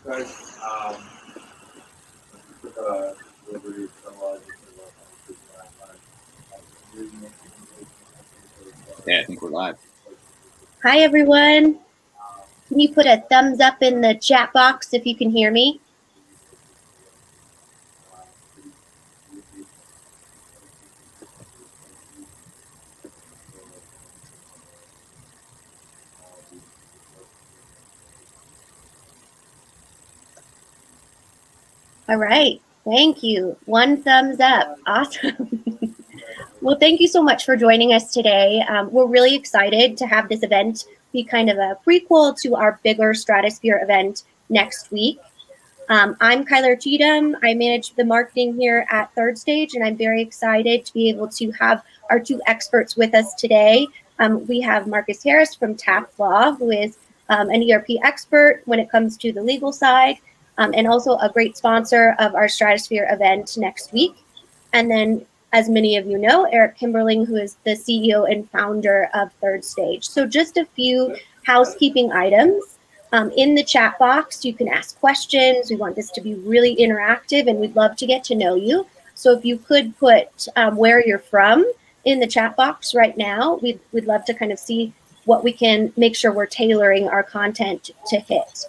guys. Yeah, I think we're live. Hi, everyone. Can you put a thumbs up in the chat box if you can hear me? All right. Thank you. One thumbs up. Awesome. Well, thank you so much for joining us today. We're really excited to have this event be kind of a prequel to our bigger Stratosphere event next week. I'm Kyler Cheatham. I manage the marketing here at Third Stage, and I'm very excited to be able to have our two experts with us today. We have Marcus Harris from Taft Law, who is an ERP expert when it comes to the legal side, and also a great sponsor of our Stratosphere event next week. And then, as many of you know, Eric Kimberling, who is the CEO and founder of Third Stage. So just a few housekeeping items. In the chat box, you can ask questions. We want this to be really interactive, and we'd love to get to know you. So if you could put where you're from in the chat box right now, we'd love to kind of see what we can make sure we're tailoring our content to hit.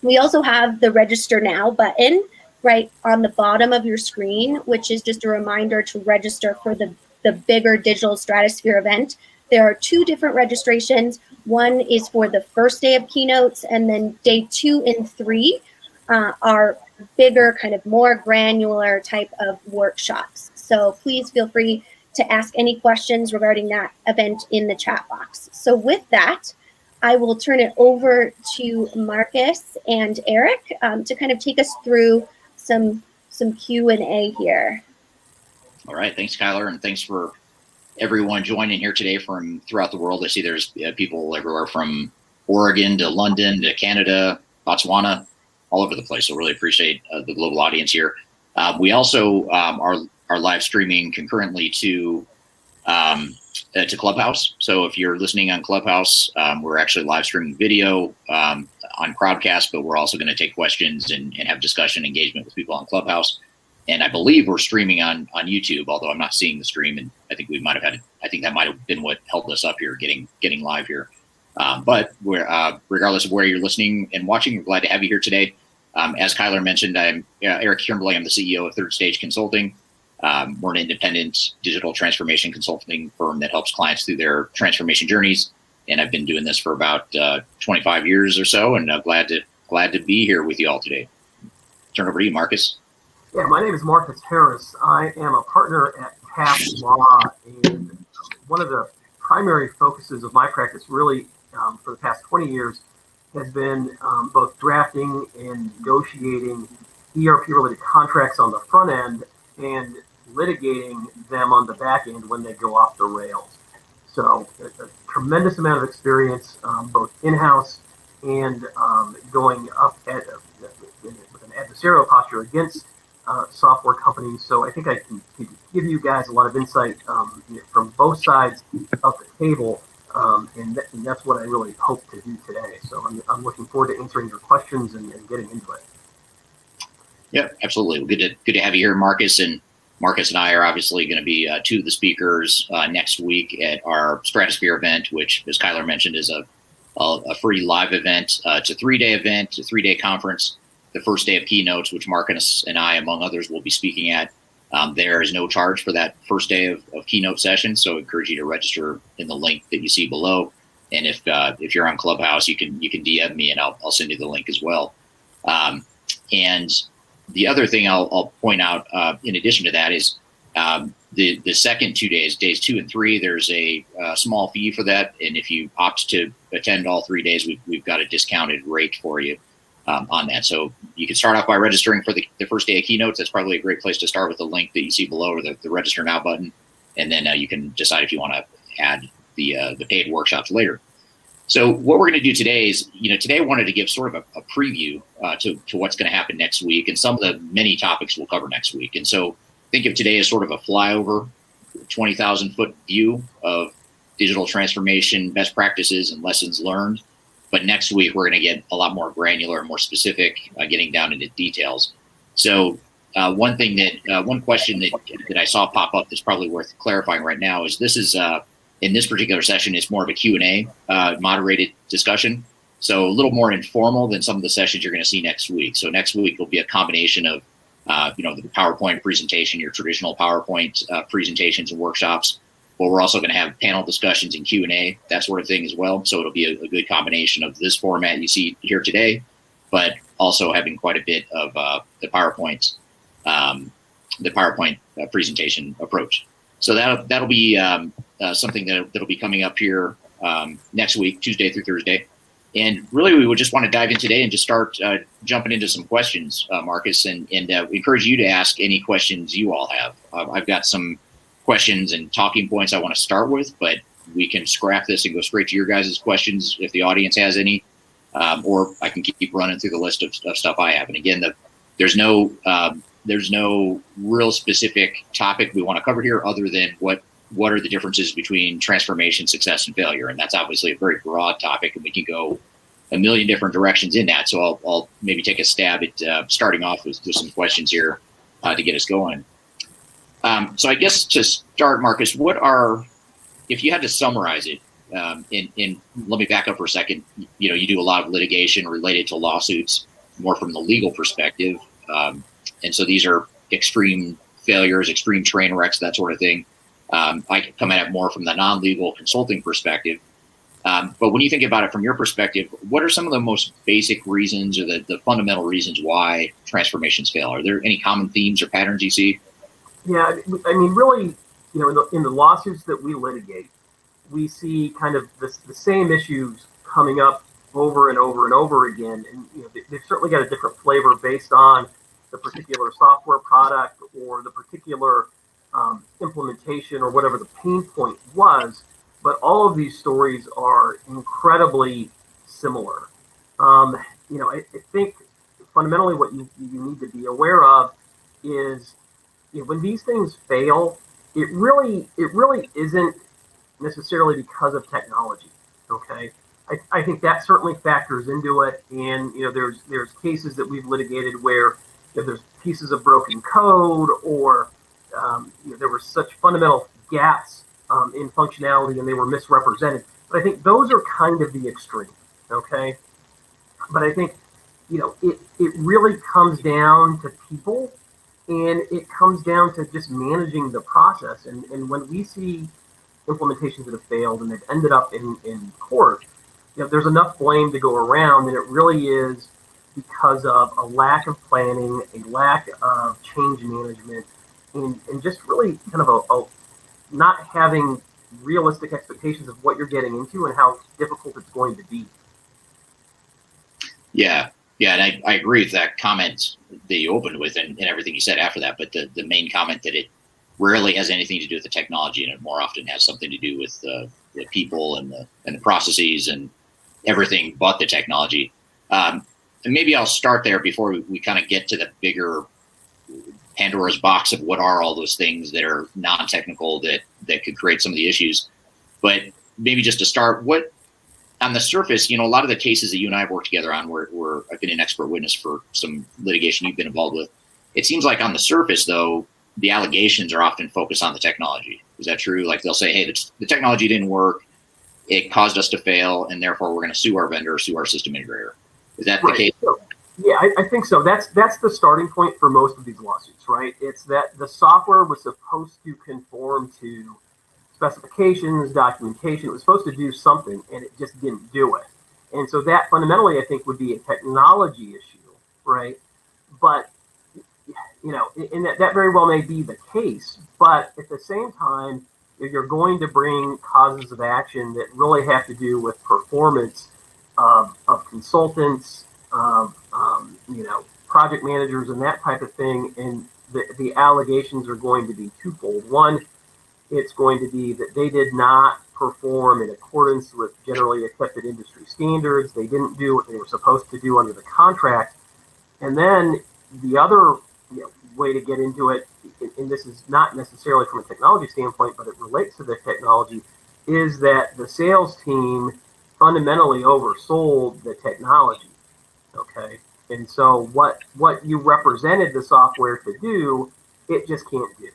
We also have the Register Now button right on the bottom of your screen, which is just a reminder to register for the bigger Digital Stratosphere event. There are two different registrations. One is for the first day of keynotes, and then day 2 and 3 are bigger, kind of more granular type of workshops. So please feel free to ask any questions regarding that event in the chat box. So with that, I will turn it over to Marcus and Eric to kind of take us through some Q&A here. All right, thanks, Kyler, and thanks for everyone joining here today from throughout the world. I see there's people everywhere from Oregon to London to Canada, Botswana, all over the place. So really appreciate the global audience here. We also are live streaming concurrently to Clubhouse. So if you're listening on Clubhouse, we're actually live streaming video on Crowdcast, but we're also going to take questions and have discussion engagement with people on Clubhouse. And I believe we're streaming on YouTube, although I'm not seeing the stream. And I think we might have had, I think that might have been what held us up here, getting live here. But we're, regardless of where you're listening and watching, we're glad to have you here today. As Kyler mentioned, I'm Eric Kimberling. I'm the CEO of Third Stage Consulting. We're an independent digital transformation consulting firm that helps clients through their transformation journeys. And I've been doing this for about 25 years or so, and glad to be here with you all today. Turn over to you, Marcus. Yeah, my name is Marcus Harris. I am a partner at Taft Law, and one of the primary focuses of my practice really for the past 20 years has been both drafting and negotiating ERP-related contracts on the front end and litigating them on the back end when they go off the rails. So a tremendous amount of experience, both in-house and going up with an adversarial posture against software companies. So I think I can give you guys a lot of insight from both sides of the table, and that's what I really hope to do today. So I'm looking forward to answering your questions and getting into it. Yeah, absolutely. Well, good to have you here, Marcus. And Marcus and I are obviously going to be two of the speakers next week at our Stratosphere event, which, as Kyler mentioned, is a free live event. It's a 3-day event, a 3-day conference. The first day of keynotes, which Marcus and I, among others, will be speaking at. There is no charge for that first day of keynote session, so I encourage you to register in the link that you see below. And if you're on Clubhouse, you can DM me, and I'll send you the link as well. And the other thing I'll point out, in addition to that, is the second 2 days, days 2 and 3, there's a small fee for that, and if you opt to attend all 3 days, we've got a discounted rate for you. On that. So you can start off by registering for the first day of keynotes. That's probably a great place to start with the link that you see below, or the Register Now button. And then you can decide if you want to add the paid workshops later. So what we're going to do today is, today I wanted to give sort of a preview to what's going to happen next week, and some of the many topics we'll cover next week. And so think of today as sort of a flyover, 20,000-foot view of digital transformation, best practices, and lessons learned. But next week, we're going to get a lot more granular and more specific, getting down into details. So one question that I saw pop up that's probably worth clarifying right now is this is, in this particular session, is more of a Q&A, moderated discussion. So a little more informal than some of the sessions you're going to see next week. So next week will be a combination of, the PowerPoint presentation, your traditional PowerPoint presentations and workshops. But we're also going to have panel discussions and Q&A, that sort of thing as well. So it'll be a good combination of this format you see here today, but also having quite a bit of the PowerPoint presentation approach. So that'll be something that'll be coming up here next week, Tuesday through Thursday. And really, we would just want to dive in today and just start jumping into some questions, Marcus, and we encourage you to ask any questions you all have. I've got some questions and talking points I want to start with, but we can scrap this and go straight to your guys' questions if the audience has any, or I can keep running through the list of stuff I have. And again, there's no real specific topic we want to cover here other than what are the differences between transformation, success, and failure. And that's obviously a very broad topic, and we can go a million different directions in that. So I'll maybe take a stab at starting off with some questions here to get us going. So I guess to start, Marcus, if you had to summarize it, and let me back up for a second. You do a lot of litigation related to lawsuits, more from the legal perspective. And so these are extreme failures, extreme train wrecks, that sort of thing. I come at it more from the non-legal consulting perspective. But when you think about it from your perspective, what are some of the most basic reasons or the fundamental reasons why transformations fail? Are there any common themes or patterns you see? Yeah, I mean, really, in the lawsuits that we litigate, we see kind of the same issues coming up over and over and over again. And they've certainly got a different flavor based on the particular software product or the particular implementation or whatever the pain point was. But all of these stories are incredibly similar. I think fundamentally what you need to be aware of is, when these things fail, it really isn't necessarily because of technology. Okay, I think that certainly factors into it, and there's cases that we've litigated where there's pieces of broken code, or there were such fundamental gaps in functionality and they were misrepresented. But I think those are kind of the extreme. Okay, but I think it really comes down to people. And it comes down to just managing the process. And when we see implementations that have failed and they've ended up in court, there's enough blame to go around, and it really is because of a lack of planning, a lack of change management, and just really kind of a not having realistic expectations of what you're getting into and how difficult it's going to be. Yeah, and I agree with that comment that you opened with and everything you said after that. But the main comment that it rarely has anything to do with the technology, and it more often has something to do with the people and the processes and everything but the technology. And maybe I'll start there before we kind of get to the bigger Pandora's box of what are all those things that are non-technical that could create some of the issues. But maybe just to start, on the surface, a lot of the cases that you and I have worked together on where I've been an expert witness for some litigation you've been involved with, it seems like on the surface, though, the allegations are often focused on the technology. Is that true? Like they'll say, hey, the technology didn't work, it caused us to fail, and therefore we're going to sue our vendor or sue our system integrator. Is that right. The case? So, yeah, I think so. That's the starting point for most of these lawsuits, right? It's that the software was supposed to conform to specifications, documentation. It was supposed to do something, and it just didn't do it. And so that fundamentally, I think, would be a technology issue, right? But, and that very well may be the case. But at the same time, if you're going to bring causes of action that really have to do with performance of consultants, of project managers, and that type of thing, and the allegations are going to be twofold. One, it's going to be that they did not perform in accordance with generally accepted industry standards. They didn't do what they were supposed to do under the contract. And then the other way to get into it, and this is not necessarily from a technology standpoint, but it relates to the technology, is that the sales team fundamentally oversold the technology. Okay, and so what you represented the software to do, it just can't do.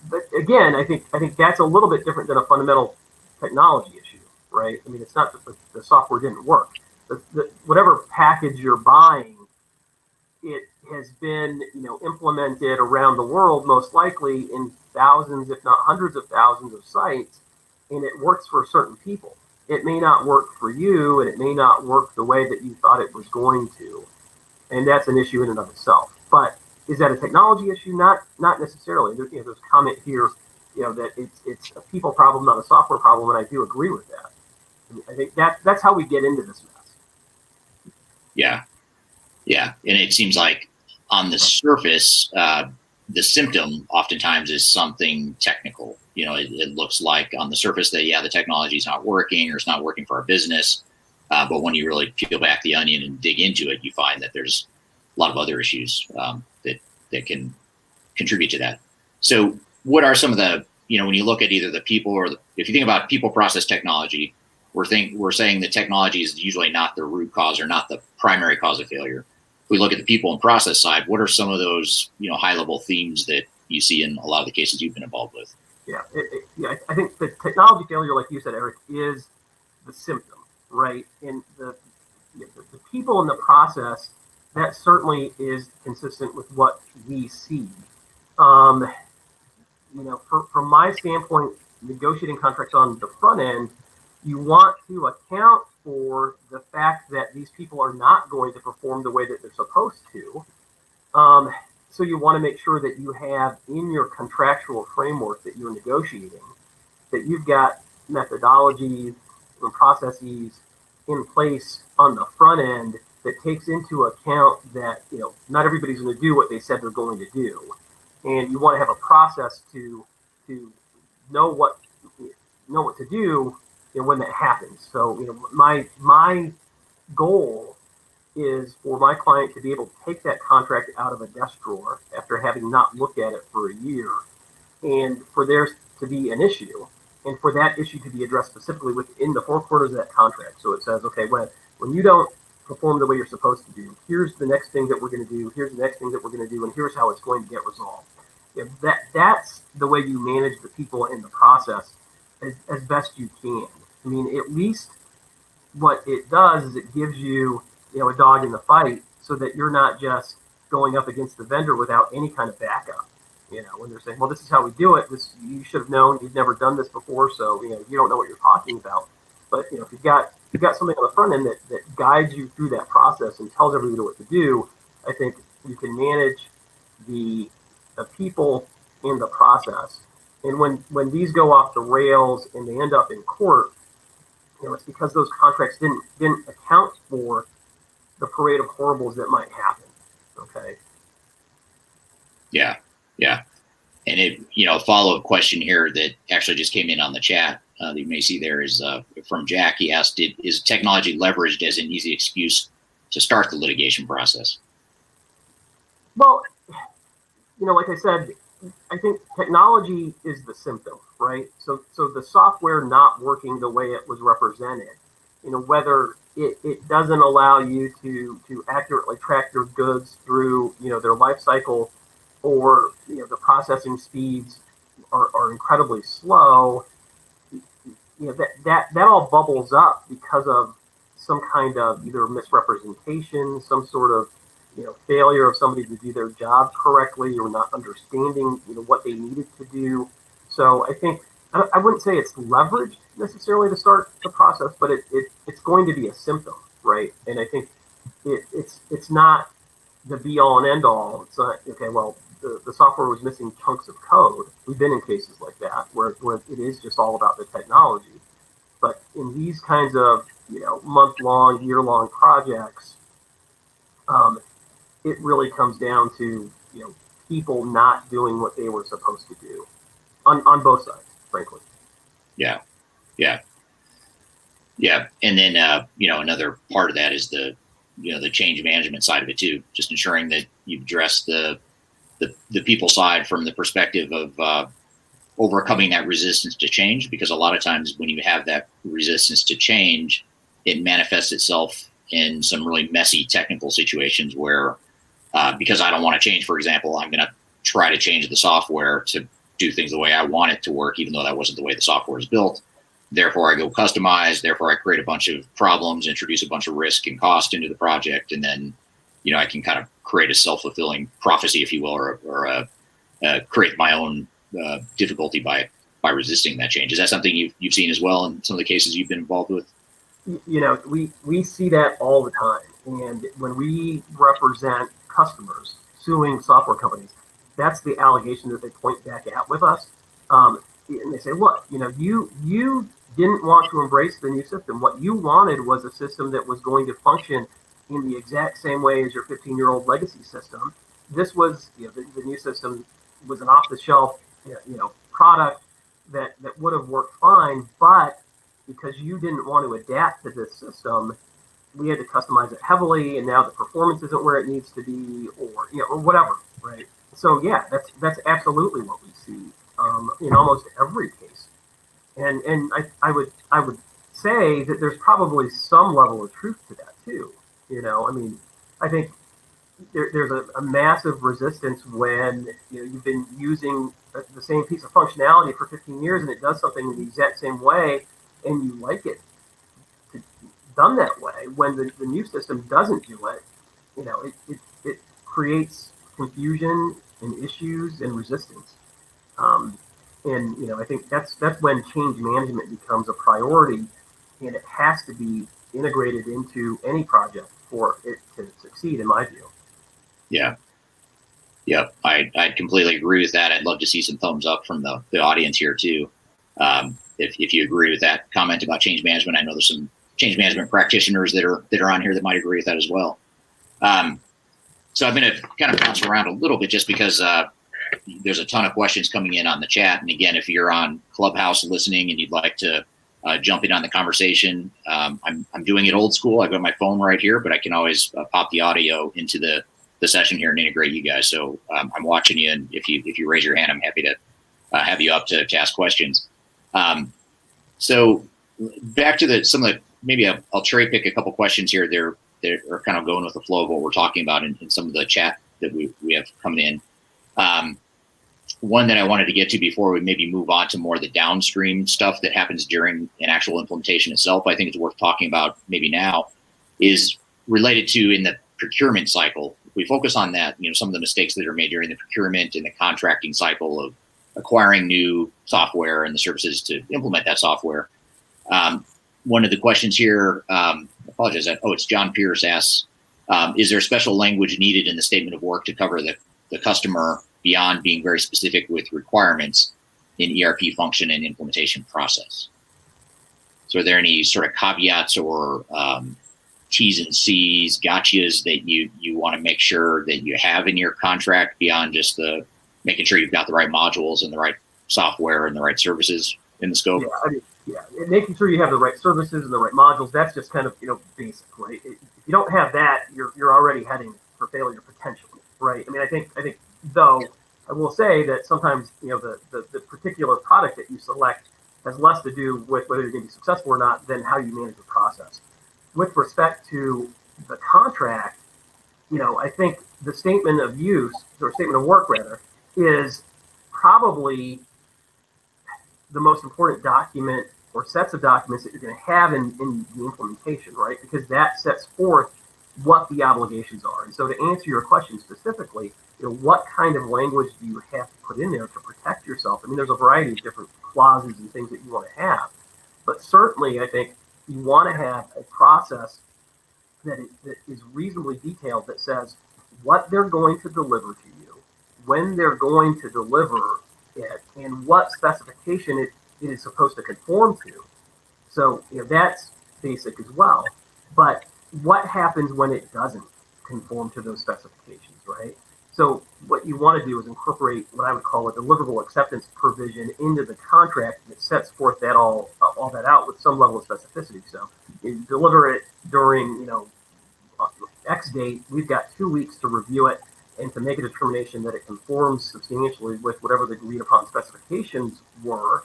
But again, I think that's a little bit different than a fundamental technology issue, right? I mean, it's not that the software didn't work. Whatever package you're buying, it has been implemented around the world, most likely in thousands, if not hundreds of thousands of sites, and it works for certain people. It may not work for you, and it may not work the way that you thought it was going to, and that's an issue in and of itself. But is that a technology issue? Not necessarily. There's a comment here, that it's a people problem, not a software problem, and I do agree with that. I think that's how we get into this mess. Yeah, and it seems like on the surface, the symptom oftentimes is something technical. It looks like on the surface that the technology is not working or it's not working for our business, but when you really peel back the onion and dig into it, you find that there's a lot of other issues that can contribute to that. So what are some of the, when you look at either the people or if you think about people, process, technology, we're saying the technology is usually not the root cause or not the primary cause of failure. If we look at the people and process side, what are some of those, high level themes that you see in a lot of the cases you've been involved with? Yeah, I think the technology failure, like you said, Eric, is the symptom, right? And the people in the process, that certainly is consistent with what we see. From my standpoint, negotiating contracts on the front end, you want to account for the fact that these people are not going to perform the way that they're supposed to. So you want to make sure that you have in your contractual framework that you're negotiating, that you've got methodologies and processes in place on the front end that takes into account that not everybody's going to do what they said they're going to do, and you want to have a process to know what to do when that happens. So my goal is for my client to be able to take that contract out of a desk drawer after having not looked at it for a year, and for there to be an issue, and for that issue to be addressed specifically within the four corners of that contract. So it says, okay, when you don't perform the way you're supposed to do, here's the next thing that we're going to do, here's the next thing that we're going to do, and here's how it's going to get resolved. That's the way you manage the people in the process as best you can. I mean, at least what it does is it gives you a dog in the fight, so that you're not just going up against the vendor without any kind of backup. When they're saying, well, this is how we do it, this, you should have known, you've never done this before, so you don't know what you're talking about. But if you've got something on the front end that guides you through that process and tells everybody what to do, I think you can manage the people in the process. And when these go off the rails and they end up in court, it's because those contracts didn't account for the parade of horribles that might happen. Okay. Yeah. And a follow-up question here that actually just came in on the chat that you may see there is from Jack. He asked, is technology leveraged as an easy excuse to start the litigation process? Well, like I said, I think technology is the symptom, right? So the software not working the way it was represented, whether it doesn't allow you to accurately track your goods through, their life cycle, or, the processing speeds are incredibly slow, that all bubbles up because of some kind of either misrepresentation, some sort of, failure of somebody to do their job correctly, or not understanding, what they needed to do. So I think, I wouldn't say it's leveraged necessarily to start the process, but it's going to be a symptom, right? And I think it's not the be all and end all. It's not, okay, well, the software was missing chunks of code. We've been in cases like that where it is just all about the technology. But in these kinds of, month-long, year-long projects, it really comes down to, people not doing what they were supposed to do on both sides, frankly. Yeah. And then, another part of that is the change management side of it too, just ensuring that you've addressed the people side from the perspective of, overcoming that resistance to change, because a lot of times when you have that resistance to change, it manifests itself in some really messy technical situations where, because I don't want to change, for example, I'm going to try to change the software to do things the way I want it to work, even though that wasn't the way the software is built. Therefore, I go customize. Therefore, I create a bunch of problems, introduce a bunch of risk and cost into the project, and then, I can kind of create a self-fulfilling prophecy, if you will, or create my own difficulty by resisting that change. Is that something you've seen as well in some of the cases you've been involved with? We see that all the time, and when we represent customers suing software companies, that's the allegation that they point back at with us. And they say, look, you didn't want to embrace the new system. What you wanted was a system that was going to function in the exact same way as your 15-year-old legacy system. This was, the new system was an off-the-shelf, product that would have worked fine, but because you didn't want to adapt to this system, we had to customize it heavily, and now the performance isn't where it needs to be, or whatever, right? So yeah, that's absolutely what we see in almost every case, and I would say that there's probably some level of truth to that too. I think there's a massive resistance when you've been using the same piece of functionality for 15 years and it does something in the exact same way, and you like it done that way. When the new system doesn't do it, it creates confusion and issues and resistance. And I think that's when change management becomes a priority, and it has to be integrated into any project for it to succeed, in my view. Yeah. Yep. I completely agree with that. I'd love to see some thumbs up from the audience here too. If you agree with that comment about change management, I know there's some change management practitioners that are on here that might agree with that as well. So I'm going to kind of bounce around a little bit just because there's a ton of questions coming in on the chat. And again, if you're on Clubhouse listening and you'd like to jump in on the conversation, I'm doing it old school. I've got my phone right here, but I can always pop the audio into the session here and integrate you guys. So I'm watching you, and if you raise your hand, I'm happy to have you up to ask questions. So back to some of the, maybe I'll cherry pick a couple questions here. They're kind of going with the flow of what we're talking about in some of the chat that we have coming in. One that I wanted to get to before we maybe move on to more of the downstream stuff that happens during an actual implementation itself, I think it's worth talking about maybe now, is related to in the procurement cycle. If we focus on that, some of the mistakes that are made during the procurement and the contracting cycle of acquiring new software and the services to implement that software. One of the questions here, I apologize, it's John Pierce asks, is there special language needed in the statement of work to cover the customer beyond being very specific with requirements in ERP function and implementation process? So are there any sort of caveats or T's and C's, gotchas that you want to make sure that you have in your contract beyond just making sure you've got the right modules and the right software and the right services in the scope? Yeah, making sure you have the right services and the right modules, that's just kind of, basic, right? If you don't have that, you're already heading for failure potentially, right? I think though, I will say that sometimes, the particular product that you select has less to do with whether you're going to be successful or not than how you manage the process. With respect to the contract, I think the statement of use, or statement of work rather, is probably the most important document or sets of documents that you're going to have in the implementation, right? Because that sets forth what the obligations are. And so to answer your question specifically, what kind of language do you have to put in there to protect yourself? There's a variety of different clauses and things that you want to have, but certainly I think you want to have a process that is reasonably detailed, that says what they're going to deliver to you, when they're going to deliver it, and what specification it is supposed to conform to. So that's basic as well. But what happens when it doesn't conform to those specifications, right? So what you want to do is incorporate what I would call a deliverable acceptance provision into the contract that sets forth that all that out with some level of specificity. So you deliver it during X date. We've got 2 weeks to review it, and to make a determination that it conforms substantially with whatever the agreed upon specifications were.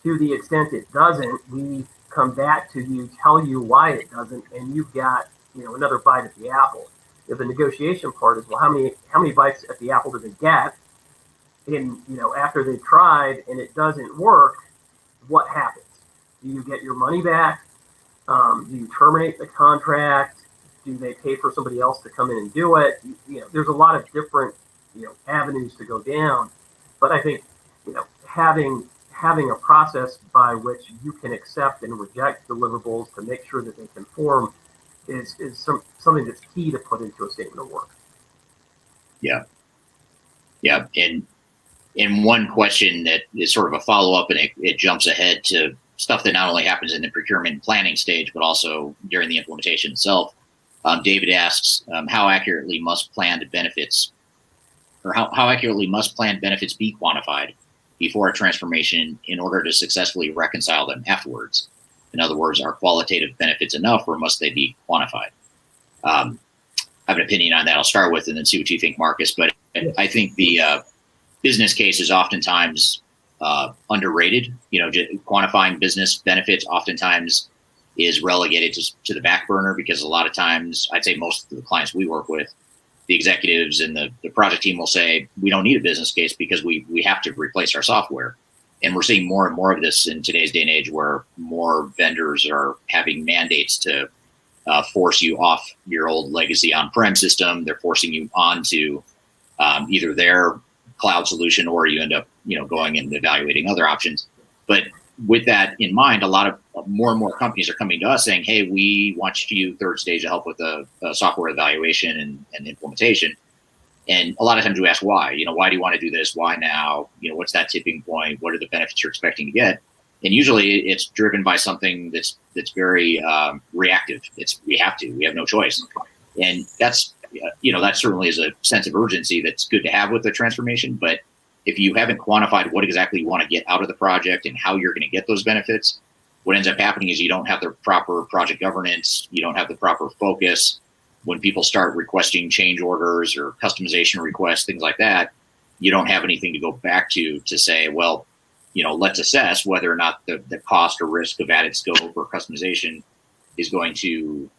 To the extent it doesn't, we come back to you, tell you why it doesn't, and you've got, you know, another bite at the apple. If the negotiation part is, well, how many bites at the apple do they get? And, you know, after they've tried and it doesn't work, what happens? Do you get your money back? Do you terminate the contract? Do they pay for somebody else to come in and do it? You know, there's a lot of different, you know, avenues to go down. But I think, you know, having a process by which you can accept and reject deliverables to make sure that they conform is something that's key to put into a statement of work. Yeah. Yeah. And one question that is sort of a follow-up, and it jumps ahead to stuff that not only happens in the procurement and planning stage, but also during the implementation itself. David asks, how accurately must planned benefits be quantified before a transformation in order to successfully reconcile them afterwards? In other words, are qualitative benefits enough, or must they be quantified? I have an opinion on that. I'll start with and then see what you think, Marcus. But I think the business case is oftentimes underrated. You know, quantifying business benefits oftentimes is relegated to the back burner, because a lot of times, I'd say most of the clients we work with, the executives and the project team will say, we don't need a business case because we have to replace our software. And we're seeing more and more of this in today's day and age, where more vendors are having mandates to force you off your old legacy on-prem system. They're forcing you onto either their cloud solution, or you end up, you know, going and evaluating other options. But with that in mind, a lot of more and more companies are coming to us saying, hey, we want you third stage to help with the software evaluation and implementation. And a lot of times we ask why. You know, why do you want to do this? Why now? You know, what's that tipping point? What are the benefits you're expecting to get? And usually it's driven by something that's very reactive. We have no choice. And that's, you know, that certainly is a sense of urgency that's good to have with the transformation. But if you haven't quantified what exactly you want to get out of the project and how you're going to get those benefits, what ends up happening is you don't have the proper project governance. You don't have the proper focus. When people start requesting change orders or customization requests, things like that, you don't have anything to go back to say, well, you know, let's assess whether or not the cost or risk of added scope or customization is going to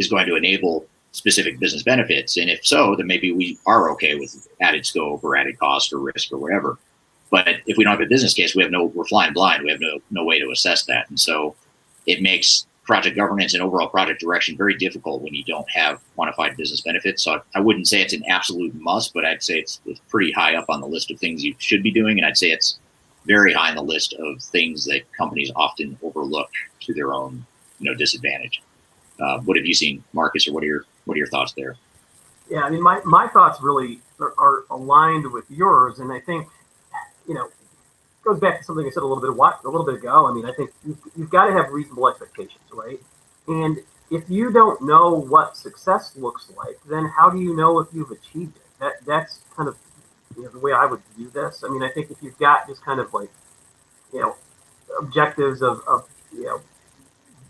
enable specific business benefits. And if so, then maybe we are okay with added scope or added cost or risk or whatever. But if we don't have a business case, we're flying blind. We have no way to assess that. And so it makes project governance and overall project direction very difficult when you don't have quantified business benefits. So I wouldn't say it's an absolute must, but I'd say it's pretty high up on the list of things you should be doing. And I'd say it's very high on the list of things that companies often overlook to their own, you know, disadvantage. What have you seen, Marcus, or what are your thoughts there? Yeah, I mean, my thoughts really are aligned with yours, and I think, you know, it goes back to something I said a little bit ago. I mean, I think you've got to have reasonable expectations, right? And if you don't know what success looks like, then how do you know if you've achieved it? That's kind of, you know, the way I would view this. I mean, I think if you've got just kind of like, you know, objectives of you know,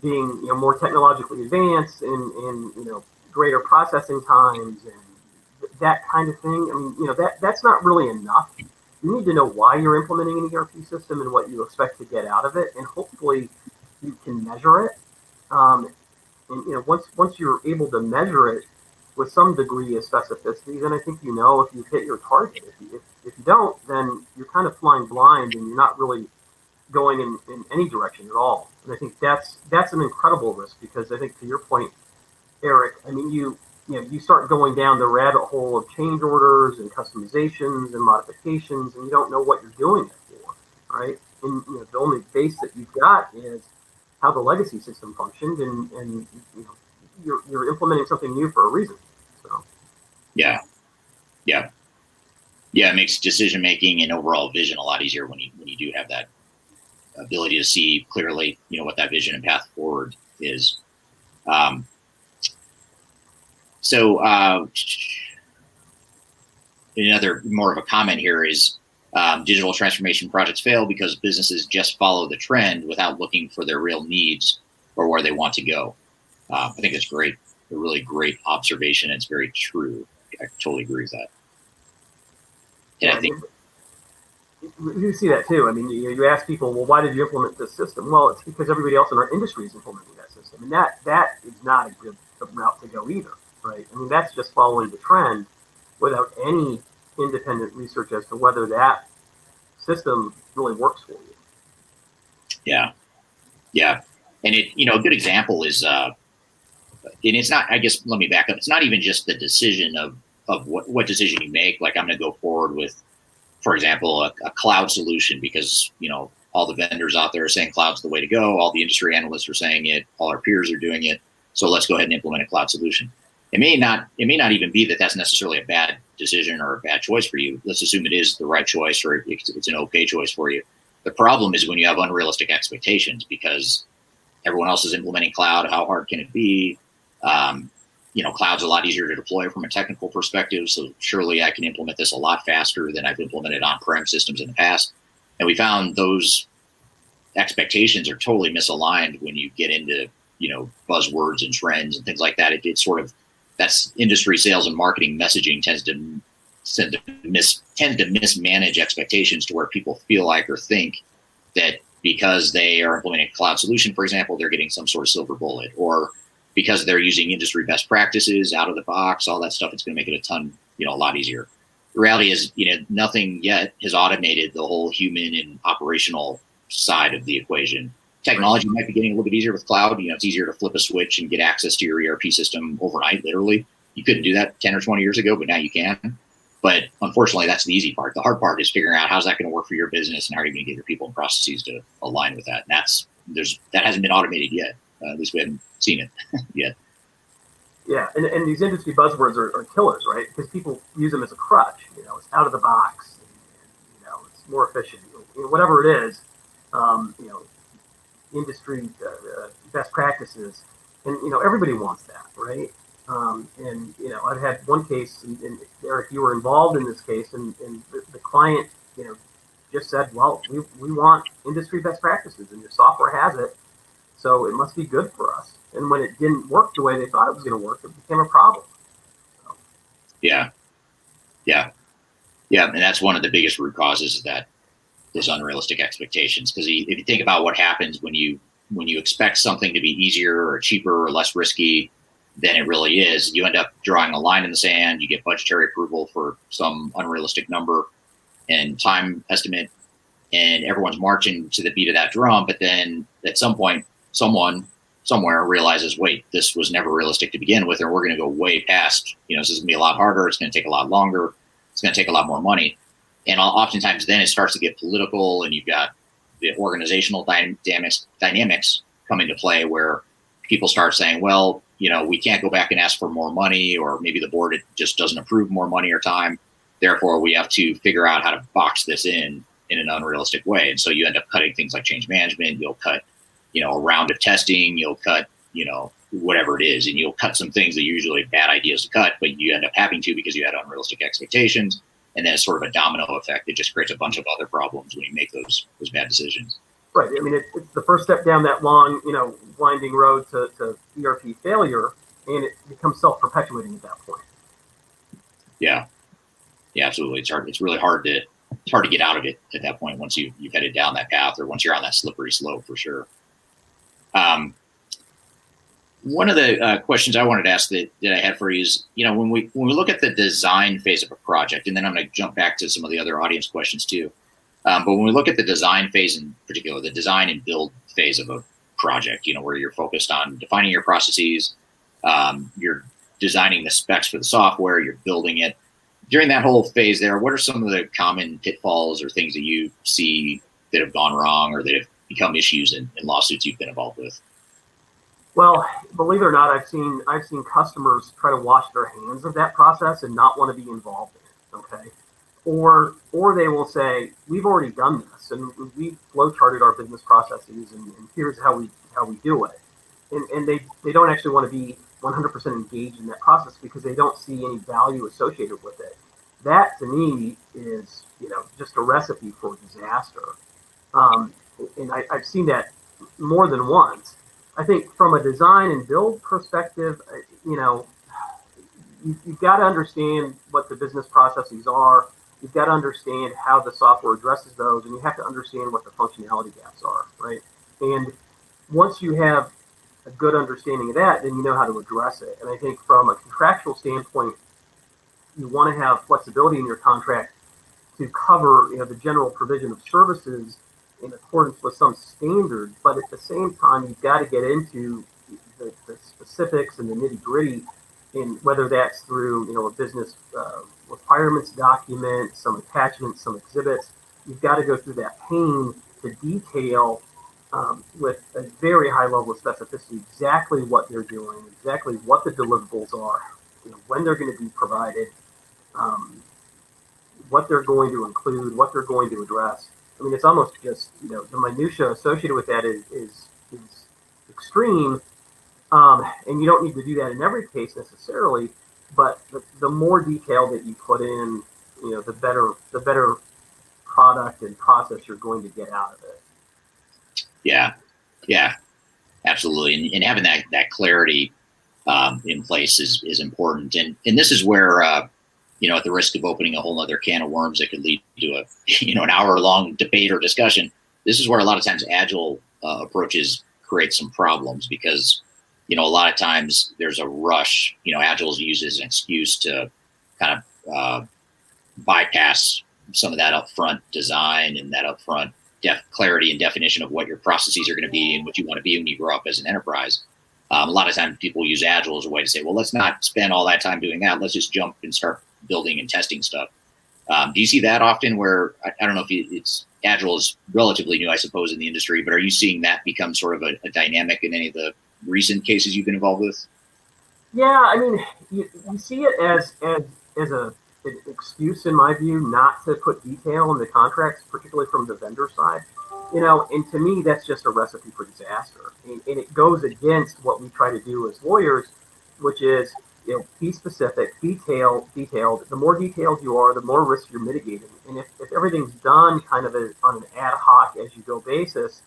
being, you know, more technologically advanced and you know, greater processing times and that kind of thing, I mean, you know, that's not really enough. You need to know why you're implementing an ERP system and what you expect to get out of it, and hopefully you can measure it. And you know, once you're able to measure it with some degree of specificity, then I think you know if you've hit your target. If you don't, then you're kind of flying blind and you're not really going in any direction at all. And I think that's an incredible risk, because I think, to your point, Eric, I mean, you start going down the rabbit hole of change orders and customizations and modifications, and you don't know what you're doing it for, right? And you know, the only base that you've got is how the legacy system functioned, and you know, you're implementing something new for a reason. So yeah, it makes decision making and overall vision a lot easier when you do have that ability to see clearly, you know, what that vision and path forward is. So another more of a comment here is digital transformation projects fail because businesses just follow the trend without looking for their real needs or where they want to go. I think that's great, a really great observation. It's very true. I totally agree with that. And I think you see that too. I mean, you ask people, well, why did you implement this system? Well, it's because everybody else in our industry is implementing that system, and that is not a good route to go either, right? I mean, that's just following the trend without any independent research as to whether that system really works for you. Yeah, yeah, and a good example is, and it's not. I guess let me back up. It's not even just the decision of what decision you make. Like I'm going to go forward with, for example, a cloud solution because all the vendors out there are saying cloud's the way to go. All the industry analysts are saying it. All our peers are doing it. So let's go ahead and implement a cloud solution. It may not even be that that's necessarily a bad decision or a bad choice for you. Let's assume it is the right choice or it's an okay choice for you. The problem is when you have unrealistic expectations because everyone else is implementing cloud. How hard can it be? Cloud's a lot easier to deploy from a technical perspective. So surely I can implement this a lot faster than I've implemented on-prem systems in the past. And we found those expectations are totally misaligned when you get into, buzzwords and trends and things like that. It's sort of, that's industry sales and marketing messaging tends to mismanage expectations to where people feel like or think that because they are implementing a cloud solution, for example, they're getting some sort of silver bullet, or because they're using industry best practices out of the box, all that stuff, it's going to make it a lot easier. The reality is, nothing yet has automated the whole human and operational side of the equation. Technology might be getting a little bit easier with cloud. It's easier to flip a switch and get access to your ERP system overnight, literally. You couldn't do that 10 or 20 years ago, but now you can. But unfortunately, that's the easy part. The hard part is figuring out how's that going to work for your business and how are you going to get your people and processes to align with that. And that hasn't been automated yet. At least we haven't seen it yet. Yeah, and these industry buzzwords are killers, right? Because people use them as a crutch. It's out of the box. It's more efficient. Whatever it is, industry best practices, and everybody wants that, right? I've had one case, and Eric, you were involved in this case, and the client, just said, well, we want industry best practices, and your software has it, so it must be good for us. And when it didn't work the way they thought it was going to work, it became a problem. So. Yeah, and that's one of the biggest root causes of that is unrealistic expectations. Because if you think about what happens when you expect something to be easier or cheaper or less risky than it really is, you end up drawing a line in the sand. You get budgetary approval for some unrealistic number and time estimate, and everyone's marching to the beat of that drum. But then at some point, someone somewhere realizes, wait, this was never realistic to begin with, or we're going to go way past, this is going to be a lot harder. It's going to take a lot longer. It's going to take a lot more money. And oftentimes then it starts to get political, and you've got the organizational dynamics come into play where people start saying, well, we can't go back and ask for more money, or maybe the board just doesn't approve more money or time. Therefore, we have to figure out how to box this in an unrealistic way. And so you end up cutting things like change management. You'll cut, a round of testing. You'll cut, whatever it is. And you'll cut some things that are usually bad ideas to cut, but you end up having to because you had unrealistic expectations. And then it's sort of a domino effect. It just creates a bunch of other problems when you make those bad decisions. Right. I mean, it's the first step down that long, winding road to ERP failure, and it becomes self-perpetuating at that point. Yeah, absolutely. It's really hard to get out of it at that point once you've headed down that path, or once you're on that slippery slope, for sure. One of the questions I wanted to ask that I had for you is, when we look at the design phase of a project, and then I'm going to jump back to some of the other audience questions too. But when we look at the design phase in particular, the design and build phase of a project, where you're focused on defining your processes, you're designing the specs for the software, you're building it. During that whole phase there, what are some of the common pitfalls or things that you see that have gone wrong or that have become issues in lawsuits you've been involved with? Well, believe it or not, I've seen customers try to wash their hands of that process and not want to be involved in it. Okay. Or they will say, we've already done this and we've flowcharted our business processes and here's how we do it. And they don't actually want to be 100% engaged in that process because they don't see any value associated with it. That to me is, just a recipe for disaster. And I've seen that more than once. I think from a design and build perspective, you've got to understand what the business processes are. You've got to understand how the software addresses those, and you have to understand what the functionality gaps are, right? And once you have a good understanding of that, then you know how to address it. And I think from a contractual standpoint, you want to have flexibility in your contract to cover, the general provision of services in accordance with some standard, but at the same time, you've got to get into the specifics and the nitty gritty, and whether that's through, a business requirements document, some attachments, some exhibits. You've got to go through that pain to detail with a very high level of specificity exactly what they're doing, exactly what the deliverables are, when they're going to be provided, what they're going to include, what they're going to address. I mean, it's almost just, the minutia associated with that is extreme, and you don't need to do that in every case necessarily, but the more detail that you put in, the better product and process you're going to get out of it. Yeah, absolutely. And having that clarity in place is important. And this is where, at the risk of opening a whole other can of worms that could lead to an hour-long debate or discussion, this is where a lot of times agile approaches create some problems because, a lot of times there's a rush. Agile is used as an excuse to kind of bypass some of that upfront design and that upfront clarity and definition of what your processes are going to be and what you want to be when you grow up as an enterprise. A lot of times people use Agile as a way to say, well, let's not spend all that time doing that. Let's just jump and start building and testing stuff. Do you see that often where, I don't know if it's Agile is relatively new, I suppose, in the industry, but are you seeing that become sort of a dynamic in any of the recent cases you've been involved with? Yeah, I mean, you see it as an excuse, in my view, not to put detail in the contracts, particularly from the vendor side. And to me, that's just a recipe for disaster. And it goes against what we try to do as lawyers, which is, be specific, detailed. The more detailed you are, the more risk you're mitigating. And if everything's done kind of on an ad hoc as you go basis,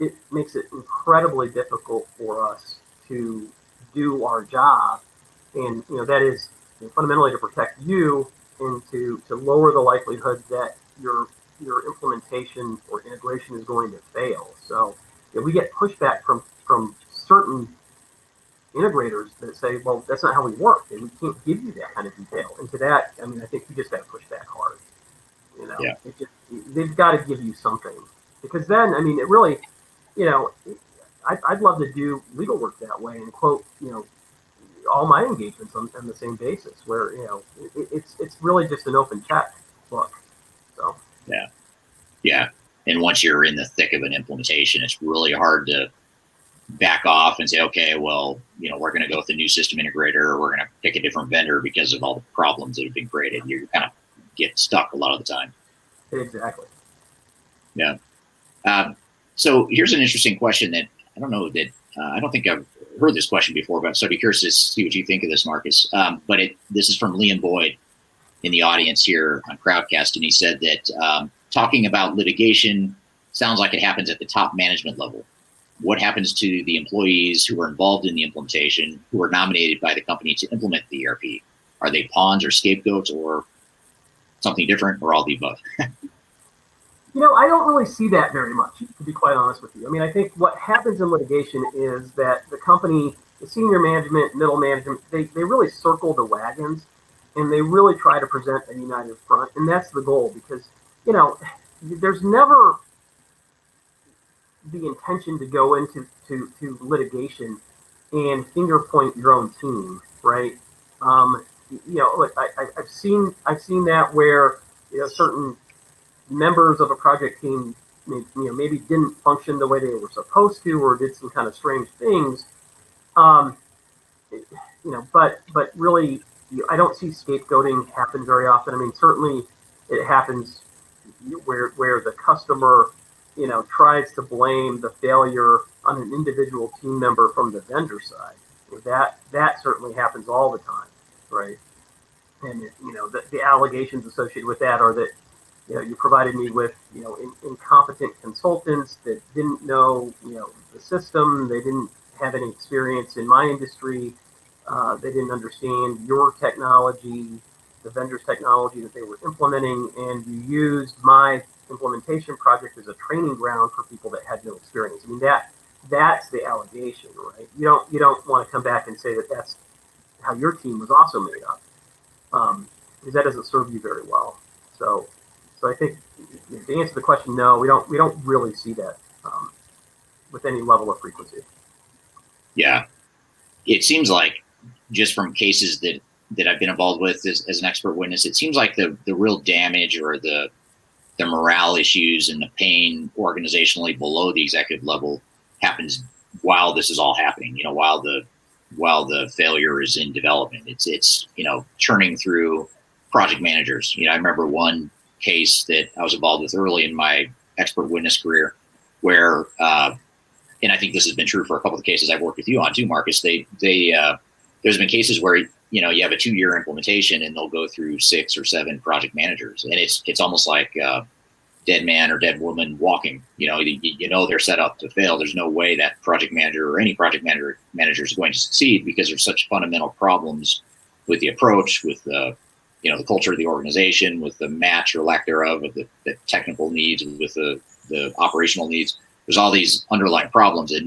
it makes it incredibly difficult for us to do our job. And, that is fundamentally to protect you and to lower the likelihood that your implementation or integration is going to fail. So we get pushback from certain integrators that say, well, that's not how we work, and we can't give you that kind of detail. And to that, I mean, I think you just got to push back hard. Yeah. They've got to give you something, because then, I mean, it really, I'd love to do legal work that way and quote, all my engagements on the same basis, where it's really just an open check book. So yeah. And once you're in the thick of an implementation, it's really hard to back off and say, okay, well, we're going to go with a new system integrator, or we're going to pick a different vendor because of all the problems that have been created. You kind of get stuck a lot of the time. Exactly. Yeah. So here's an interesting question that I don't know that I don't think I've heard this question before, but so I'd be curious to see what you think of this, Marcus. But this is from Liam Boyd in the audience here on Crowdcast, and he said that talking about litigation sounds like it happens at the top management level. What happens to the employees who are involved in the implementation, who are nominated by the company to implement the ERP? Are they pawns or scapegoats, or something different, or all the above? I don't really see that very much, to be quite honest with you. I mean, I think what happens in litigation is that the company, the senior management, middle management, they really circle the wagons, and they really try to present a united front. And that's the goal, because, there's never the intention to go into litigation and finger point your own team, right? Look, I've seen that where, certain members of a project team, maybe didn't function the way they were supposed to, or did some kind of strange things. But really, I don't see scapegoating happen very often. I mean, certainly it happens where the customer, tries to blame the failure on an individual team member from the vendor side. That certainly happens all the time, right? And the allegations associated with that are that you provided me with incompetent consultants that didn't know the system. They didn't have any experience in my industry, They didn't understand your technology, the vendor's technology that they were implementing, and you used my implementation project as a training ground for people that had no experience. I mean, that's the allegation, right? You don't want to come back and say that that's how your team was also made up, because that doesn't serve you very well. So I think to answer the question, no, we don't really see that with any level of frequency. Yeah, it seems like, just from cases that I've been involved with as an expert witness, it seems like the real damage or the morale issues and the pain organizationally below the executive level happens while this is all happening. While the failure is in development, it's churning through project managers. I remember one case that I was involved with early in my expert witness career, where and I think this has been true for a couple of cases I've worked with you on too, Marcus. There's been cases where you have a 2-year implementation and they'll go through 6 or 7 project managers, and it's almost like dead man or dead woman walking. They're set up to fail. There's no way that project manager or any project manager is going to succeed, because there's such fundamental problems with the approach, with the culture of the organization, with the match or lack thereof of the technical needs, with the operational needs. There's all these underlying problems that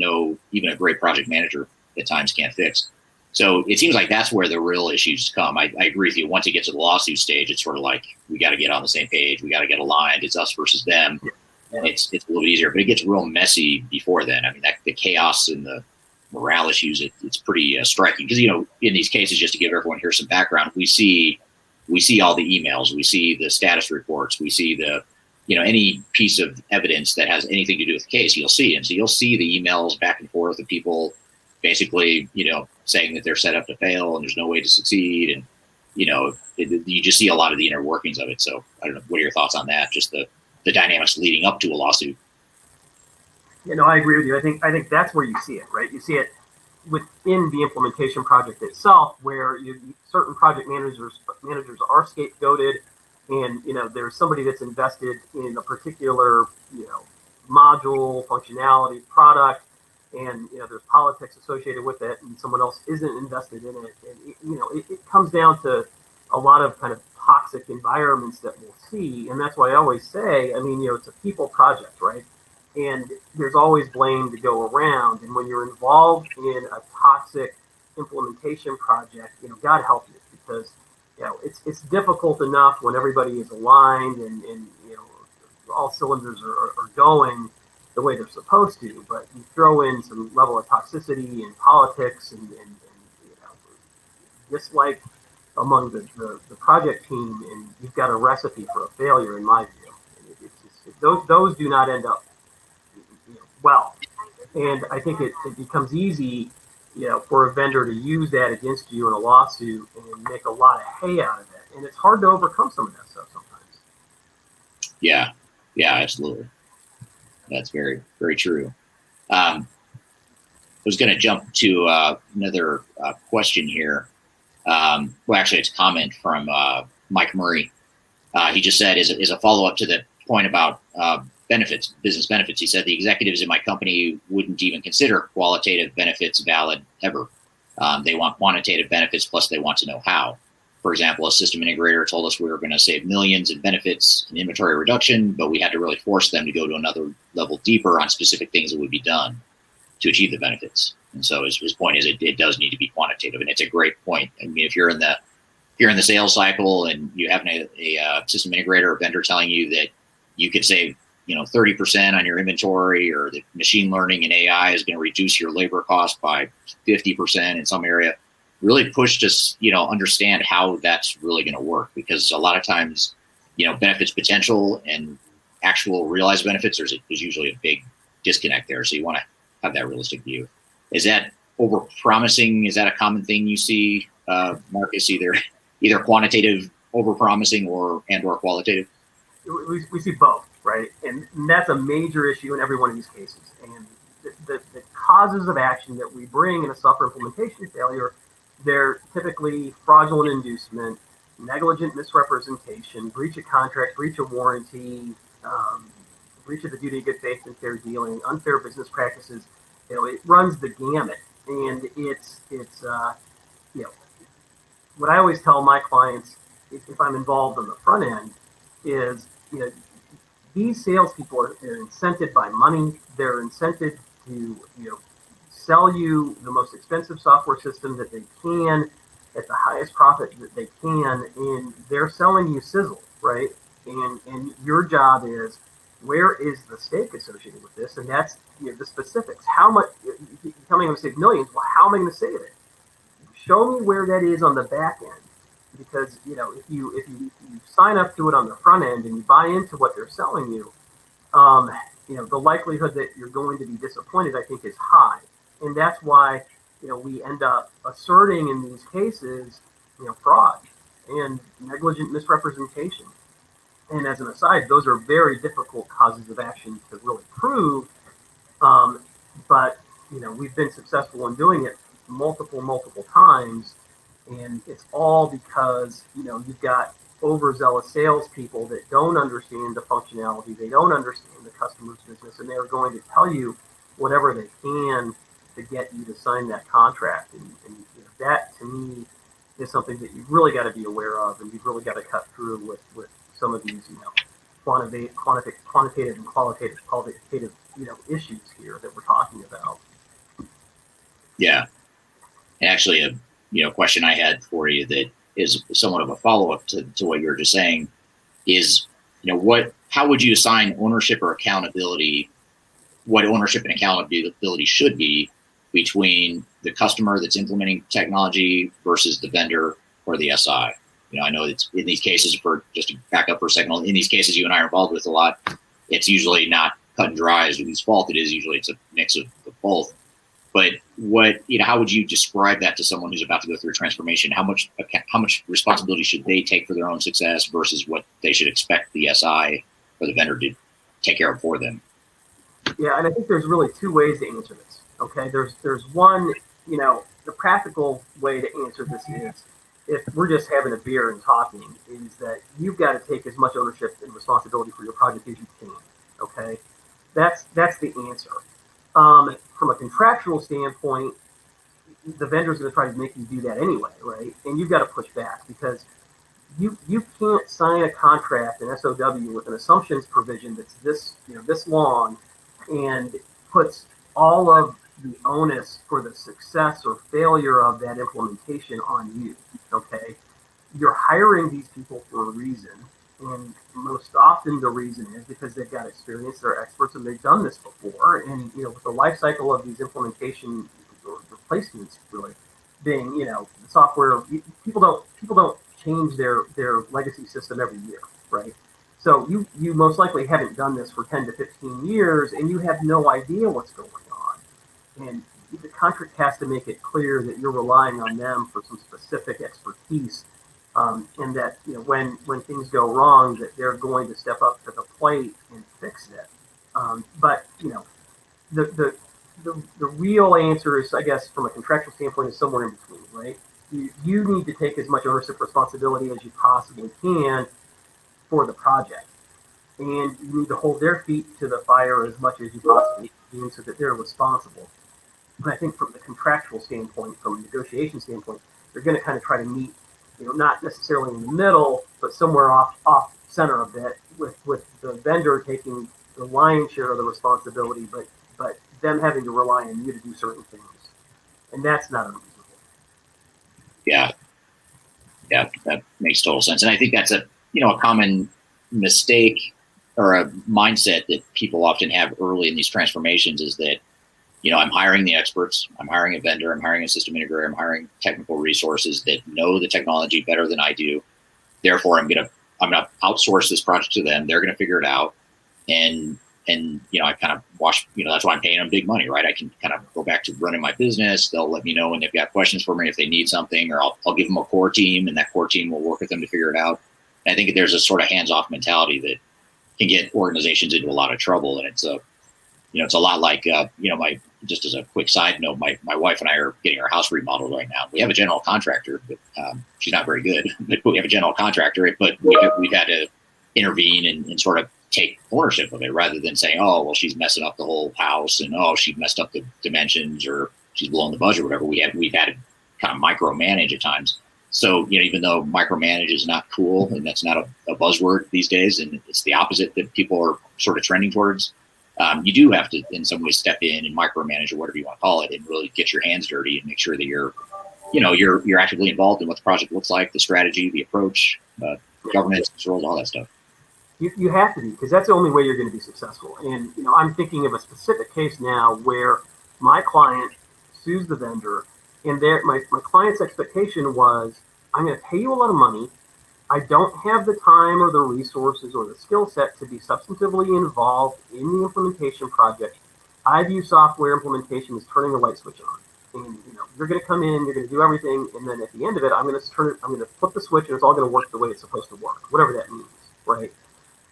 even a great project manager at times can't fix. So it seems like that's where the real issues come. I agree with you. Once you get to the lawsuit stage, it's sort of like, we got to get on the same page. We got to get aligned. It's us versus them. And it's a little bit easier, but it gets real messy before then. I mean, the chaos and the morale issues, it's pretty striking, because, in these cases, just to give everyone here some background, we see all the emails, we see the status reports, we see the, any piece of evidence that has anything to do with the case, you'll see. And so you'll see the emails back and forth of people basically, saying that they're set up to fail and there's no way to succeed. And, you just see a lot of the inner workings of it. So I don't know, what are your thoughts on that? Just the dynamics leading up to a lawsuit. I agree with you. I think that's where you see it, right? You see it within the implementation project itself, where certain project managers are scapegoated, and there's somebody that's invested in a particular module, functionality, product, and there's politics associated with it, and someone else isn't invested in it, and it comes down to a lot of kind of toxic environments that we'll see. And that's why I always say, it's a people project, right? And there's always blame to go around. And when you're involved in a toxic implementation project, God help you, because it's difficult enough when everybody is aligned and all cylinders are going the way they're supposed to. But you throw in some level of toxicity and politics and dislike among the project team, and you've got a recipe for a failure, in my view. Those do not end up well. And I think it becomes easy, for a vendor to use that against you in a lawsuit and make a lot of hay out of it. And it's hard to overcome some of that stuff sometimes. Yeah, absolutely. That's very, very true. I was going to jump to another question here. Well, actually, it's a comment from Mike Murray. He just said, as a follow-up to the point about benefits, business benefits, he said, the executives in my company wouldn't even consider qualitative benefits valid ever. They want quantitative benefits, plus they want to know how. For example, a system integrator told us we were going to save millions in benefits and inventory reduction, but we had to really force them to go to another level deeper on specific things that would be done to achieve the benefits. And so his point is, it does need to be quantitative, and it's a great point. I mean, if you're in the sales cycle and you have a system integrator or vendor telling you that you could save 30% on your inventory, or that machine learning and AI is going to reduce your labor cost by 50% in some area, really push to understand how that's really going to work, because a lot of times benefits potential and actual realized benefits, there's usually a big disconnect there. So you want to have that realistic view. Is that over promising? Is that a common thing you see, Marcus? Either quantitative over promising or qualitative? We see both, right? And that's a major issue in every one of these cases. And the causes of action that we bring in a software implementation failure, they're typically fraudulent inducement, negligent misrepresentation, breach of contract, breach of warranty, breach of the duty of good faith and fair dealing, unfair business practices. It runs the gamut, and it's you know, what I always tell my clients, if I'm involved on the front end, is, you know, these salespeople are incented by money. They're incented to, you know, sell you the most expensive software system that they can at the highest profit that they can, and they're selling you sizzle, right? And your job is, where is the stake associated with this? And that's, you know, the specifics. How much? You tell me I'm going to save millions. Well, how am I going to save it? Show me where that is on the back end, because, you know, if you sign up to it on the front end and you buy into what they're selling you, you know, the likelihood that you're going to be disappointed, I think, is high, and that's why, you know, we end up asserting in these cases, you know, fraud and negligent misrepresentation. And as an aside, those are very difficult causes of action to really prove, but, you know, we've been successful in doing it multiple times, and it's all because, you know, you've got overzealous salespeople that don't understand the functionality, they don't understand the customer's business, and they're going to tell you whatever they can to get you to sign that contract. And you know, that to me is something that you've really got to be aware of, and you've really got to cut through with some of these, you know, quantitative and qualitative, you know, issues here that we're talking about. Yeah. And actually, a, you know, question I had for you that is somewhat of a follow-up to what you were just saying is, you know, how would you assign ownership or accountability, what ownership and accountability should be between the customer that's implementing technology versus the vendor or the SI? You know, I know it's in these cases, for just to back up for a second, in these cases you and I are involved with a lot, it's usually not cut and dry as to whose fault it is. Usually it's a mix of both. But you know, how would you describe that to someone who's about to go through a transformation? How much responsibility should they take for their own success versus what they should expect the SI or the vendor to take care of for them? Yeah, and I think there's really two ways to answer this. Okay, there's one, you know, the practical way to answer this is, if we're just having a beer and talking, is that you've got to take as much ownership and responsibility for your project as you can. Okay, that's the answer. From a contractual standpoint, the vendor's going to try to make you do that anyway, right? And you've got to push back, because you can't sign a contract, an SOW, with an assumptions provision that's this long, and puts all of the onus for the success or failure of that implementation on you. Okay, you're hiring these people for a reason, and most often the reason is because they've got experience, they're experts, and they've done this before. And, you know, with the life cycle of these implementation or replacements really being, you know, the software, people don't change their legacy system every year, right? So you most likely haven't done this for 10 to 15 years, and you have no idea what's going on. And the contract has to make it clear that you're relying on them for some specific expertise, and that, you know, when things go wrong, that they're going to step up to the plate and fix it. But, you know, the real answer is, I guess, from a contractual standpoint, is somewhere in between, right? You need to take as much ownership responsibility as you possibly can for the project, and you need to hold their feet to the fire as much as you possibly can, so that they're responsible. And I think from the contractual standpoint, from a negotiation standpoint, they're going to kind of try to meet, you know, not necessarily in the middle, but somewhere off center a bit, with the vendor taking the lion's share of the responsibility, but them having to rely on you to do certain things, and that's not unreasonable. Yeah, that makes total sense, and I think that's a common mistake or a mindset that people often have early in these transformations, is that, you know, I'm hiring the experts, I'm hiring a vendor, I'm hiring a system integrator, I'm hiring technical resources that know the technology better than I do. Therefore, I'm gonna outsource this project to them. They're gonna figure it out, and you know, I kind of that's why I'm paying them big money, right? I can kind of go back to running my business. They'll let me know when they've got questions for me, if they need something, or I'll give them a core team, and that core team will work with them to figure it out. And I think there's a sort of hands-off mentality that can get organizations into a lot of trouble, and it's a lot like, just as a quick side note, my wife and I are getting our house remodeled right now. We have a general contractor, but she's not very good. But we have a general contractor, but we've had to intervene and sort of take ownership of it, rather than saying, oh, well, she's messing up the whole house, and oh, she messed up the dimensions, or she's blowing the budget, or whatever. We've had to kind of micromanage at times. So, even though micromanage is not cool and that's not a buzzword these days, and it's the opposite that people are sort of trending towards, you do have to, in some ways, step in and micromanage, or whatever you want to call it, and really get your hands dirty and make sure that you're actively involved in what the project looks like, the strategy, the approach, governance, controls, all that stuff. You have to be, because that's the only way you're going to be successful. And I'm thinking of a specific case now where my client sues the vendor, and my client's expectation was, I'm going to pay you a lot of money. I don't have the time or the resources or the skill set to be substantively involved in the implementation project. I view software implementation as turning a light switch on. And you're going to come in, you're going to do everything, and then at the end of it, I'm going to flip the switch, and it's all going to work the way it's supposed to work, whatever that means, right?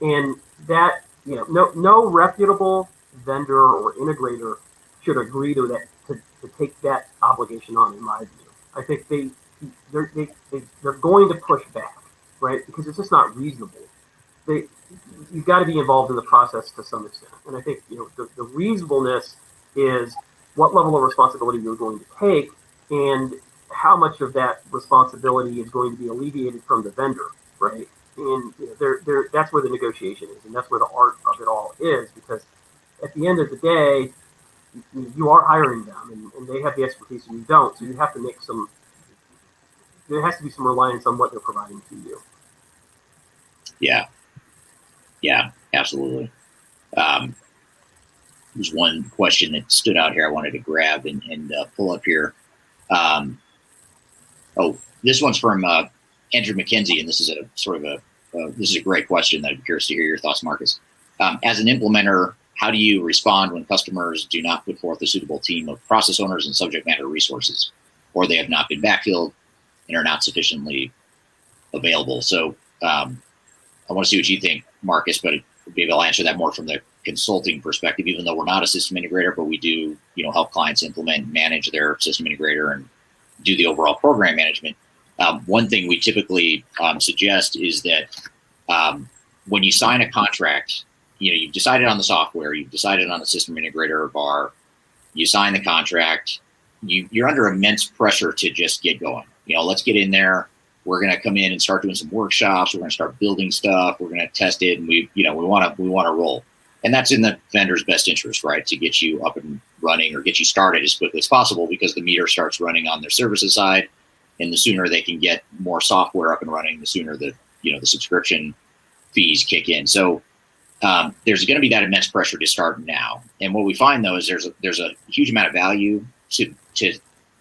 And that, no reputable vendor or integrator should agree to that, to take that obligation on, in my view. I think they're going to push back, right? Because it's just not reasonable. You've got to be involved in the process to some extent. And I think, the reasonableness is what level of responsibility you're going to take and how much of that responsibility is going to be alleviated from the vendor, right? And that's where the negotiation is, and that's where the art of it all is, because at the end of the day, you are hiring them, and they have the expertise and you don't, so you have to make there has to be some reliance on what they're providing to you. Yeah, absolutely. There's one question that stood out here I wanted to grab and pull up here. This one's from Andrew McKenzie, and this is a great question that I'm curious to hear your thoughts, Marcus. As an implementer, how do you respond when customers do not put forth a suitable team of process owners and subject matter resources, or they have not been backfilled and are not sufficiently available? So I want to see what you think, Marcus, but maybe I'll answer that more from the consulting perspective, even though we're not a system integrator, but we do, help clients implement and manage their system integrator and do the overall program management. One thing we typically suggest is that when you sign a contract, you've decided on the software, you've decided on the system integrator or VAR, you sign the contract, you're under immense pressure to just get going. Let's get in there. We're going to come in and start doing some workshops. We're going to start building stuff. We're going to test it, and we want to roll. And that's in the vendor's best interest, right? To get you up and running or get you started as quickly as possible, because the meter starts running on their services side, and the sooner they can get more software up and running, the sooner the subscription fees kick in. So there's going to be that immense pressure to start now. And what we find though is there's a huge amount of value to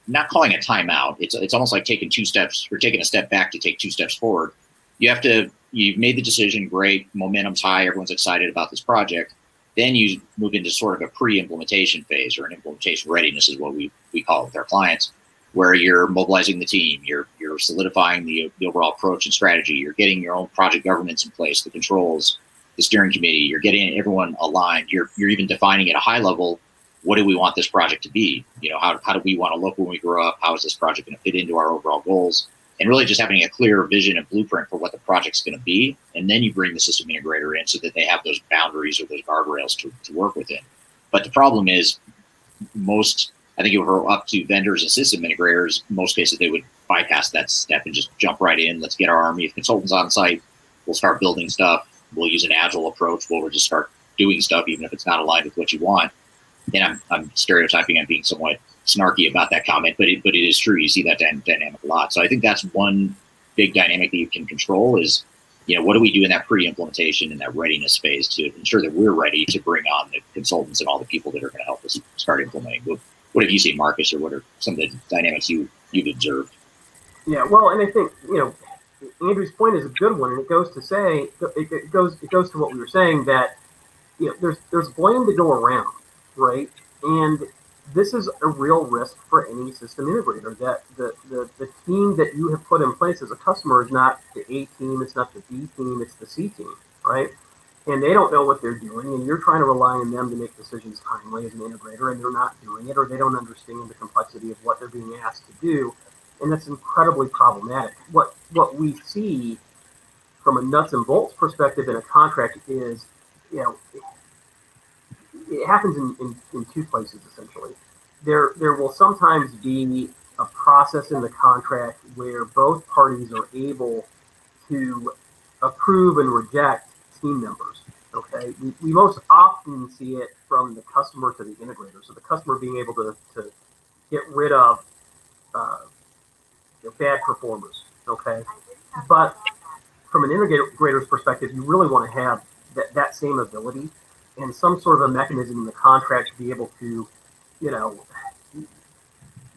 not calling a timeout. It's almost like taking two steps or taking a step back to take two steps forward. You've made the decision, great, momentum's high, everyone's excited about this project. Then you move into sort of a pre-implementation phase, or an implementation readiness is what we call it with our clients, where you're mobilizing the team, you're solidifying the overall approach and strategy, you're getting your own project governance in place, the controls, the steering committee, you're getting everyone aligned, you're even defining at a high level, what do we want this project to be? How do we want to look when we grow up? How is this project going to fit into our overall goals? And really just having a clear vision and blueprint for what the project's going to be. And then you bring the system integrator in so that they have those boundaries or those guardrails to work within. But the problem is I think it would go up to vendors and system integrators. In most cases, they would bypass that step and just jump right in. Let's get our army of consultants on site. We'll start building stuff. We'll use an agile approach where we'll just start doing stuff, even if it's not aligned with what you want. And I'm stereotyping, I'm being somewhat snarky about that comment, but it is true. You see that dynamic a lot. So I think that's one big dynamic that you can control is, what do we do in that pre-implementation and that readiness phase to ensure that we're ready to bring on the consultants and all the people that are going to help us start implementing. What have you seen, Marcus, or what are some of the dynamics you've observed? Yeah, well, and I think, Andrew's point is a good one, and it goes to what we were saying, that there's blame to go around, right? And this is a real risk for any system integrator, that the team that you have put in place as a customer is not the A team, it's not the B team, it's the C team, right? And they don't know what they're doing, and you're trying to rely on them to make decisions timely as an integrator, and they're not doing it, or they don't understand the complexity of what they're being asked to do, and that's incredibly problematic. What we see from a nuts and bolts perspective in a contract is, it happens in two places, essentially. There will sometimes be a process in the contract where both parties are able to approve and reject team members. Okay, we most often see it from the customer to the integrator. So the customer being able to get rid of bad performers. Okay, but from an integrator's perspective, you really want to have that same ability and some sort of a mechanism in the contract to be able to,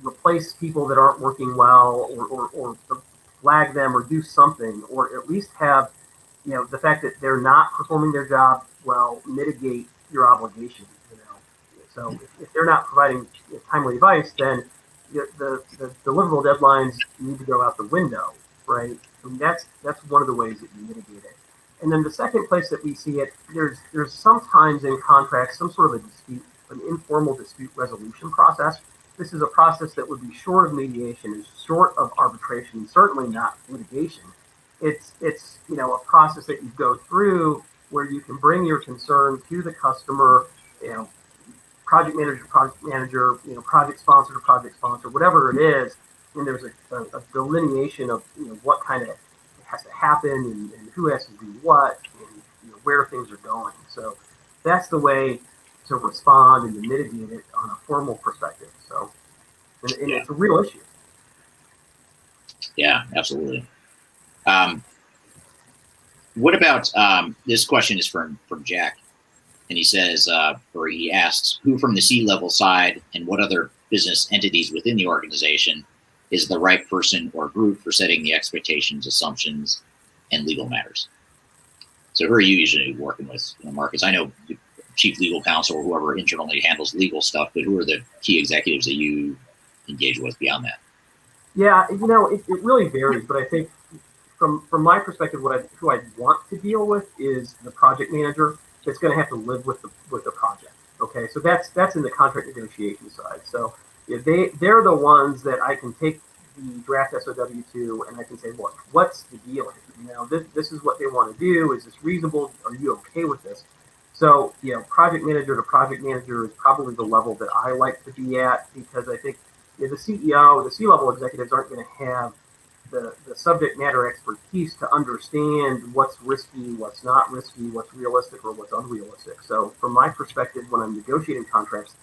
replace people that aren't working well, or flag them, or do something, or at least have, the fact that they're not performing their job well, mitigate your obligation. So if they're not providing timely advice, then the deliverable deadlines need to go out the window, right? And that's one of the ways that you mitigate it. And then the second place that we see it, there's sometimes in contracts some sort of a dispute, an informal dispute resolution process. This is a process that would be short of mediation, is short of arbitration, certainly not litigation. It's a process that you go through where you can bring your concern to the customer, project manager, project sponsor to project sponsor, whatever it is, and there's a delineation of what kind of has to happen, and who has to do what, and where things are going. So that's the way to respond and to mitigate it on a formal perspective. So, and it's a real issue. Yeah, absolutely. What about this question is from Jack, and he says, or he asks, who from the C-level side and what other business entities within the organization is the right person or group for setting the expectations, assumptions, and legal matters? So who are you usually working with, Marcus? I know the chief legal counsel or whoever internally handles legal stuff, but who are the key executives that you engage with beyond that? Yeah, it really varies, but I think from my perspective, who I want to deal with is the project manager that's going to have to live with the project. Okay, so that's in the contract negotiation side. So they're the ones that I can take the draft SOW to, and I can say, look, what's the deal here? This is what they want to do. Is this reasonable? Are you okay with this? So project manager to project manager is probably the level that I like to be at, because I think the CEO, the C-level executives aren't going to have the subject matter expertise to understand what's risky, what's not risky, what's realistic or what's unrealistic. So from my perspective, when I'm negotiating contracts,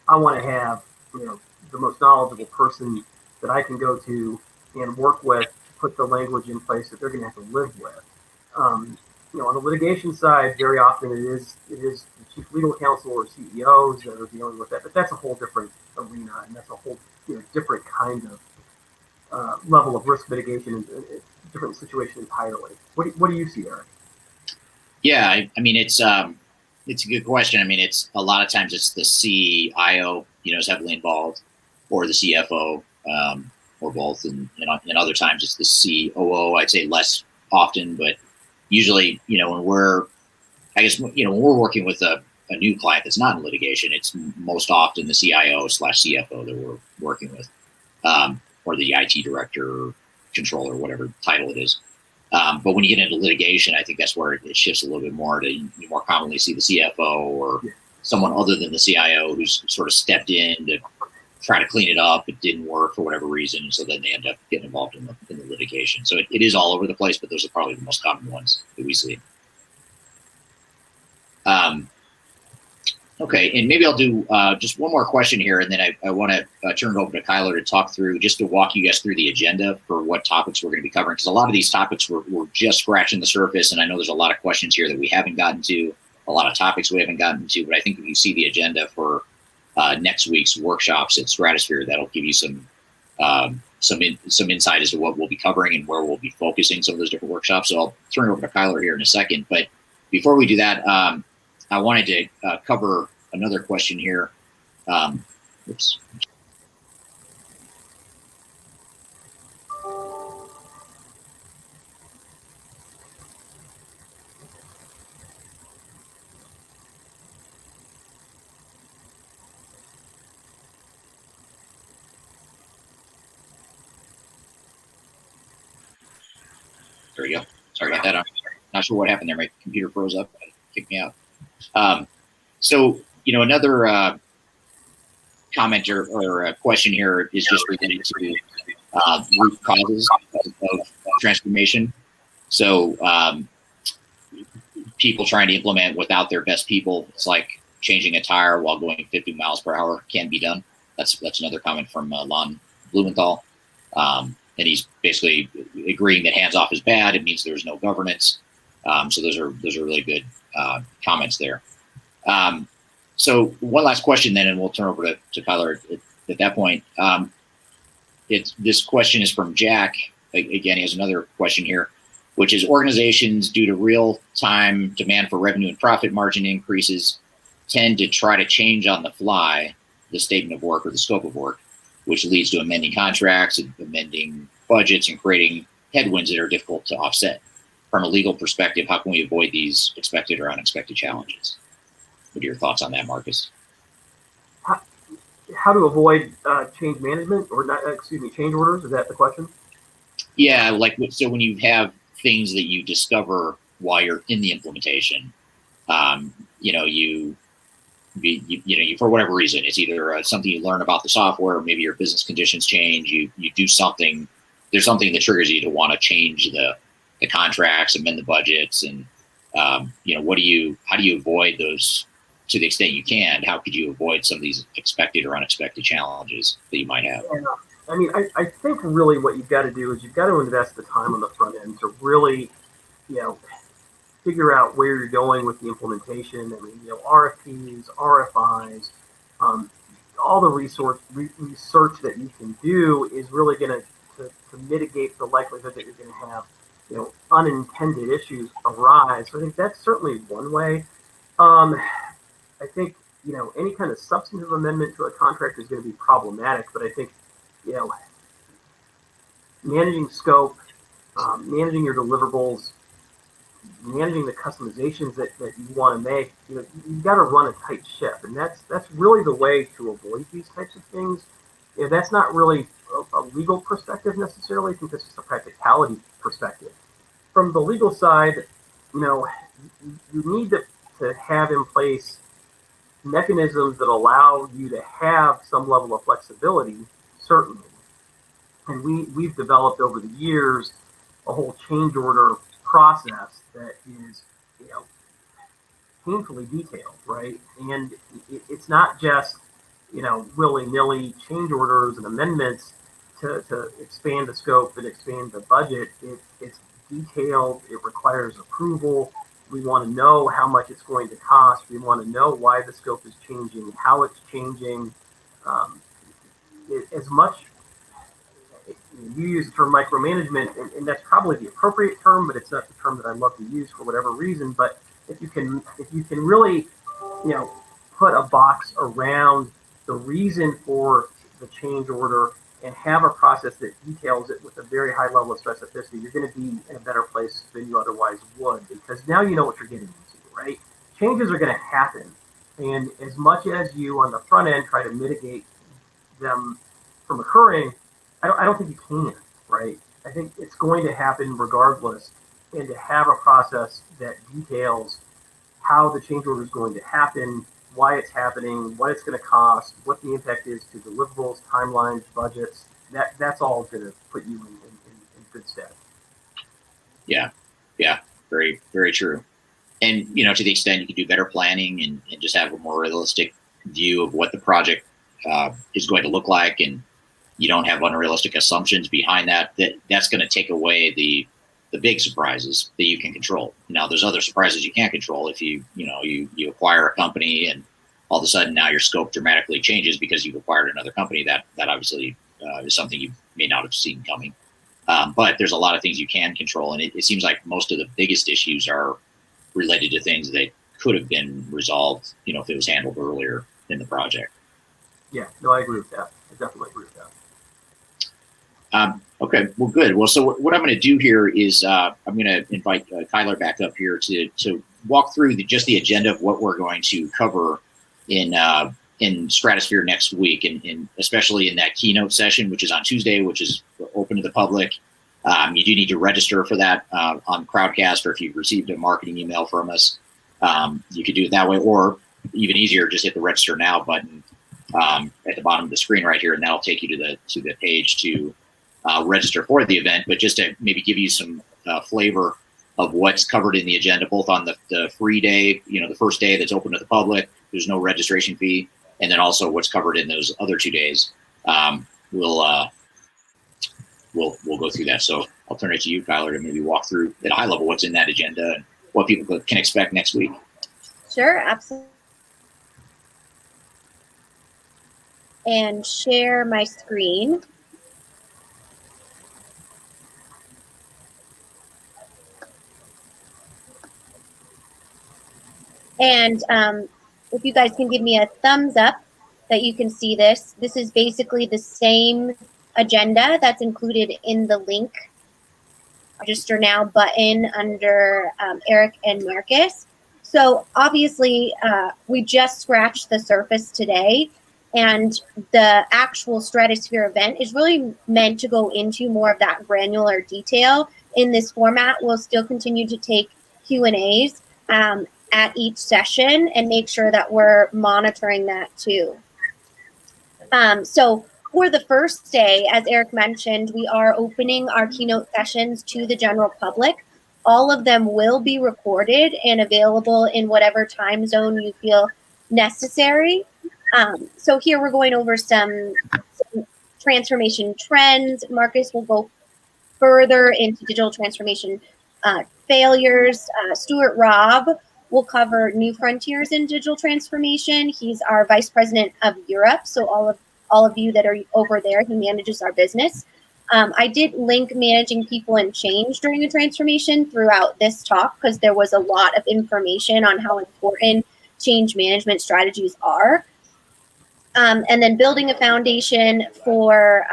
I want to have the most knowledgeable person that I can go to and work with, put the language in place that they're going to have to live with. On the litigation side, very often it is the chief legal counsel or CEOs that are dealing with that, but that's a whole different arena, and that's a whole different kind of level of risk mitigation and different situation entirely. What do you see, Eric? Yeah, I mean, it's a good question. I mean, it's a lot of times it's the CIO, is heavily involved, or the CFO, or both, and other times it's the COO. I'd say less often, but usually, when we're working with a new client that's not in litigation, it's most often the CIO/CFO that we're working with. Or the IT director, or controller, whatever title it is. But when you get into litigation, I think that's where it shifts a little bit more to, you more commonly see the CFO or someone other than the CIO who's sort of stepped in to try to clean it up. It didn't work for whatever reason, and so then they end up getting involved in the litigation. So it is all over the place, but those are probably the most common ones that we see. Okay, and maybe I'll do just one more question here, and then I want to turn it over to Kyler to talk through, just to walk you guys through the agenda for what topics we're going to be covering, because a lot of these topics we're just scratching the surface, and I know there's a lot of questions here that we haven't gotten to, a lot of topics we haven't gotten to, but I think if you see the agenda for next week's workshops at Stratosphere, that'll give you some insight as to what we'll be covering and where we'll be focusing some of those different workshops. So I'll turn it over to Kyler here in a second, but before we do that, I wanted to cover another question here. Oops. There we go. Sorry about that. I'm not sure what happened there. My computer froze up. It kicked me out. So, another comment or a question here is just related to root causes of transformation. So people trying to implement without their best people, it's like changing a tire while going 50 miles per hour can be done. That's another comment from Lon Blumenthal. And he's basically agreeing that hands-off is bad. It means there's no governance. So those are really good comments there. So one last question then, and we'll turn over to Tyler at that point. This question is from Jack. Again, he has another question here, which is organizations, due to real-time demand for revenue and profit margin increases, tend to try to change on the fly the statement of work or the scope of work, which leads to amending contracts and amending budgets and creating headwinds that are difficult to offset. From a legal perspective, how can we avoid these expected or unexpected challenges? What are your thoughts on that, Marcus? How to avoid change management or not? Excuse me, change orders. Is that the question? Yeah, like so when you have things that you discover while you're in the implementation, you for whatever reason, it's either something you learn about the software, maybe your business conditions change, you do something, there's something that triggers you to want to change the contracts, amend the budgets, and how do you avoid those to the extent you can? How could you avoid some of these expected or unexpected challenges that you might have? Yeah. I mean, I think really what you've got to do is you've got to invest the time on the front end to really, figure out where you're going with the implementation. I mean, RFPs, RFIs, all the research that you can do is really going to mitigate the likelihood that you're going to have, unintended issues arise. So I think that's certainly one way. I think, any kind of substantive amendment to a contract is going to be problematic, but I think, managing scope, managing your deliverables, managing the customizations that you want to make, you've got to run a tight ship, and that's really the way to avoid these types of things. That's not really a legal perspective necessarily. I think that's just a practicality perspective. From the legal side, you need to have in place mechanisms that allow you to have some level of flexibility, certainly. And we've developed over the years a whole change order process that is, painfully detailed, right? And it's not just, willy-nilly change orders and amendments to expand the scope and expand the budget. It's detailed. It requires approval. We want to know how much it's going to cost. We want to know why the scope is changing, how it's changing. As much, you use the term micromanagement, and that's probably the appropriate term, but it's not the term that I love to use for whatever reason. But if you can really, put a box around the reason for the change order and have a process that details it with a very high level of specificity, you're going to be in a better place than you otherwise would, because now you know what you're getting into, right? Changes are going to happen. And as much as you on the front end try to mitigate them from occurring, I don't think you can, right? I think it's going to happen regardless. And to have a process that details how the change order is going to happen, why it's happening, what it's going to cost, what the impact is to deliverables, timelines, budgets, that's all going to put you in good stead. Yeah, very, very true. And, to the extent you can do better planning and just have a more realistic view of what the project is going to look like, and you don't have unrealistic assumptions behind that's going to take away the big surprises that you can control. Now, there's other surprises you can't control. If you acquire a company and all of a sudden now your scope dramatically changes because you've acquired another company, that obviously is something you may not have seen coming. But there's a lot of things you can control, and it seems like most of the biggest issues are related to things that could have been resolved, if it was handled earlier in the project. Yeah, no, I agree with that. I definitely agree with that. Okay, well, good. Well, so what I'm going to do here is I'm going to invite Kyler back up here to walk through just the agenda of what we're going to cover in Stratosphere next week, and especially in that keynote session, which is on Tuesday, which is open to the public. You do need to register for that on Crowdcast, or if you've received a marketing email from us, you could do it that way, or even easier, just hit the register now button at the bottom of the screen right here, and that'll take you to the page to register for the event. But just to maybe give you some flavor of what's covered in the agenda, both on the free day, the first day that's open to the public, there's no registration fee, and then also what's covered in those other 2 days. We'll go through that. So I'll turn it to you, Kyler, to maybe walk through at a high level what's in that agenda and what people can expect next week. Sure, absolutely. And share my screen. And if you guys can give me a thumbs up that you can see this. This is basically the same agenda that's included in the link register now button under Eric and Marcus. So obviously we just scratched the surface today, and the actual Stratosphere event is really meant to go into more of that granular detail. In this format, we'll still continue to take Q&As at each session and make sure that we're monitoring that too. So for the first day, as Eric mentioned, we are opening our keynote sessions to the general public. All of them will be recorded and available in whatever time zone you feel necessary. So here we're going over some transformation trends. Marcus will go further into digital transformation failures. Stuart Robb will cover new frontiers in digital transformation. He's our Vice President of Europe. So all of you that are over there, he manages our business. I did link managing people and change during the transformation throughout this talk because there was a lot of information on how important change management strategies are. And then building a foundation for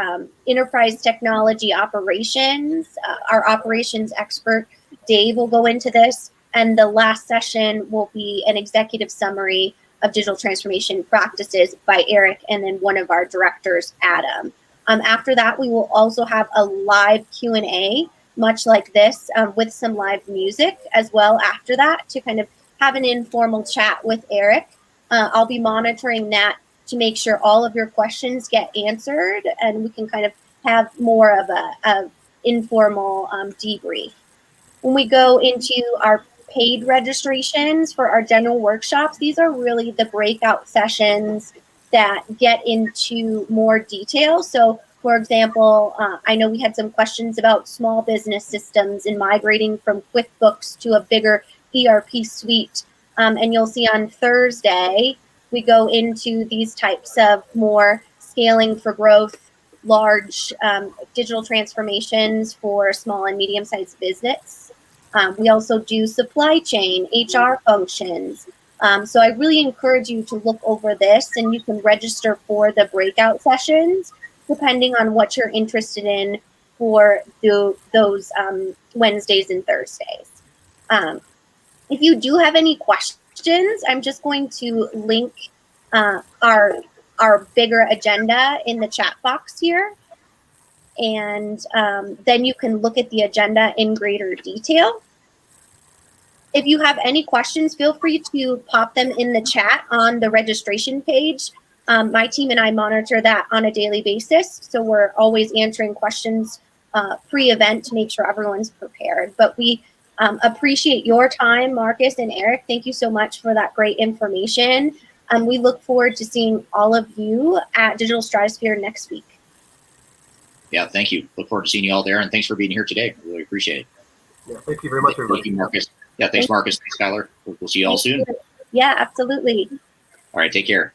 enterprise technology operations. Our operations expert, Dave, will go into this. And the last session will be an executive summary of digital transformation practices by Eric and then one of our directors, Adam. After that, we will also have a live Q&A, much like this, with some live music as well after that to kind of have an informal chat with Eric. I'll be monitoring that to make sure all of your questions get answered and we can kind of have more of a informal debrief. When we go into our paid registrations for our general workshops, these are really the breakout sessions that get into more detail. So for example, I know we had some questions about small business systems and migrating from QuickBooks to a bigger ERP suite. And you'll see on Thursday, we go into these types of more scaling for growth, large digital transformations for small and medium-sized business. We also do supply chain, HR functions. So I really encourage you to look over this, and you can register for the breakout sessions depending on what you're interested in for those Wednesdays and Thursdays. If you do have any questions, I'm just going to link our bigger agenda in the chat box here. And then you can look at the agenda in greater detail. If you have any questions, feel free to pop them in the chat on the registration page. My team and I monitor that on a daily basis. So we're always answering questions pre-event to make sure everyone's prepared. But we appreciate your time, Marcus and Eric. Thank you so much for that great information. We look forward to seeing all of you at Digital Stratosphere next week. Yeah, thank you. Look forward to seeing you all there, and thanks for being here today. Really appreciate it. Yeah, thank you very much, everybody. Thank you, Marcus. Yeah, thanks, Marcus. Thanks, Skylar. We'll see you all soon. Yeah, absolutely. All right, take care.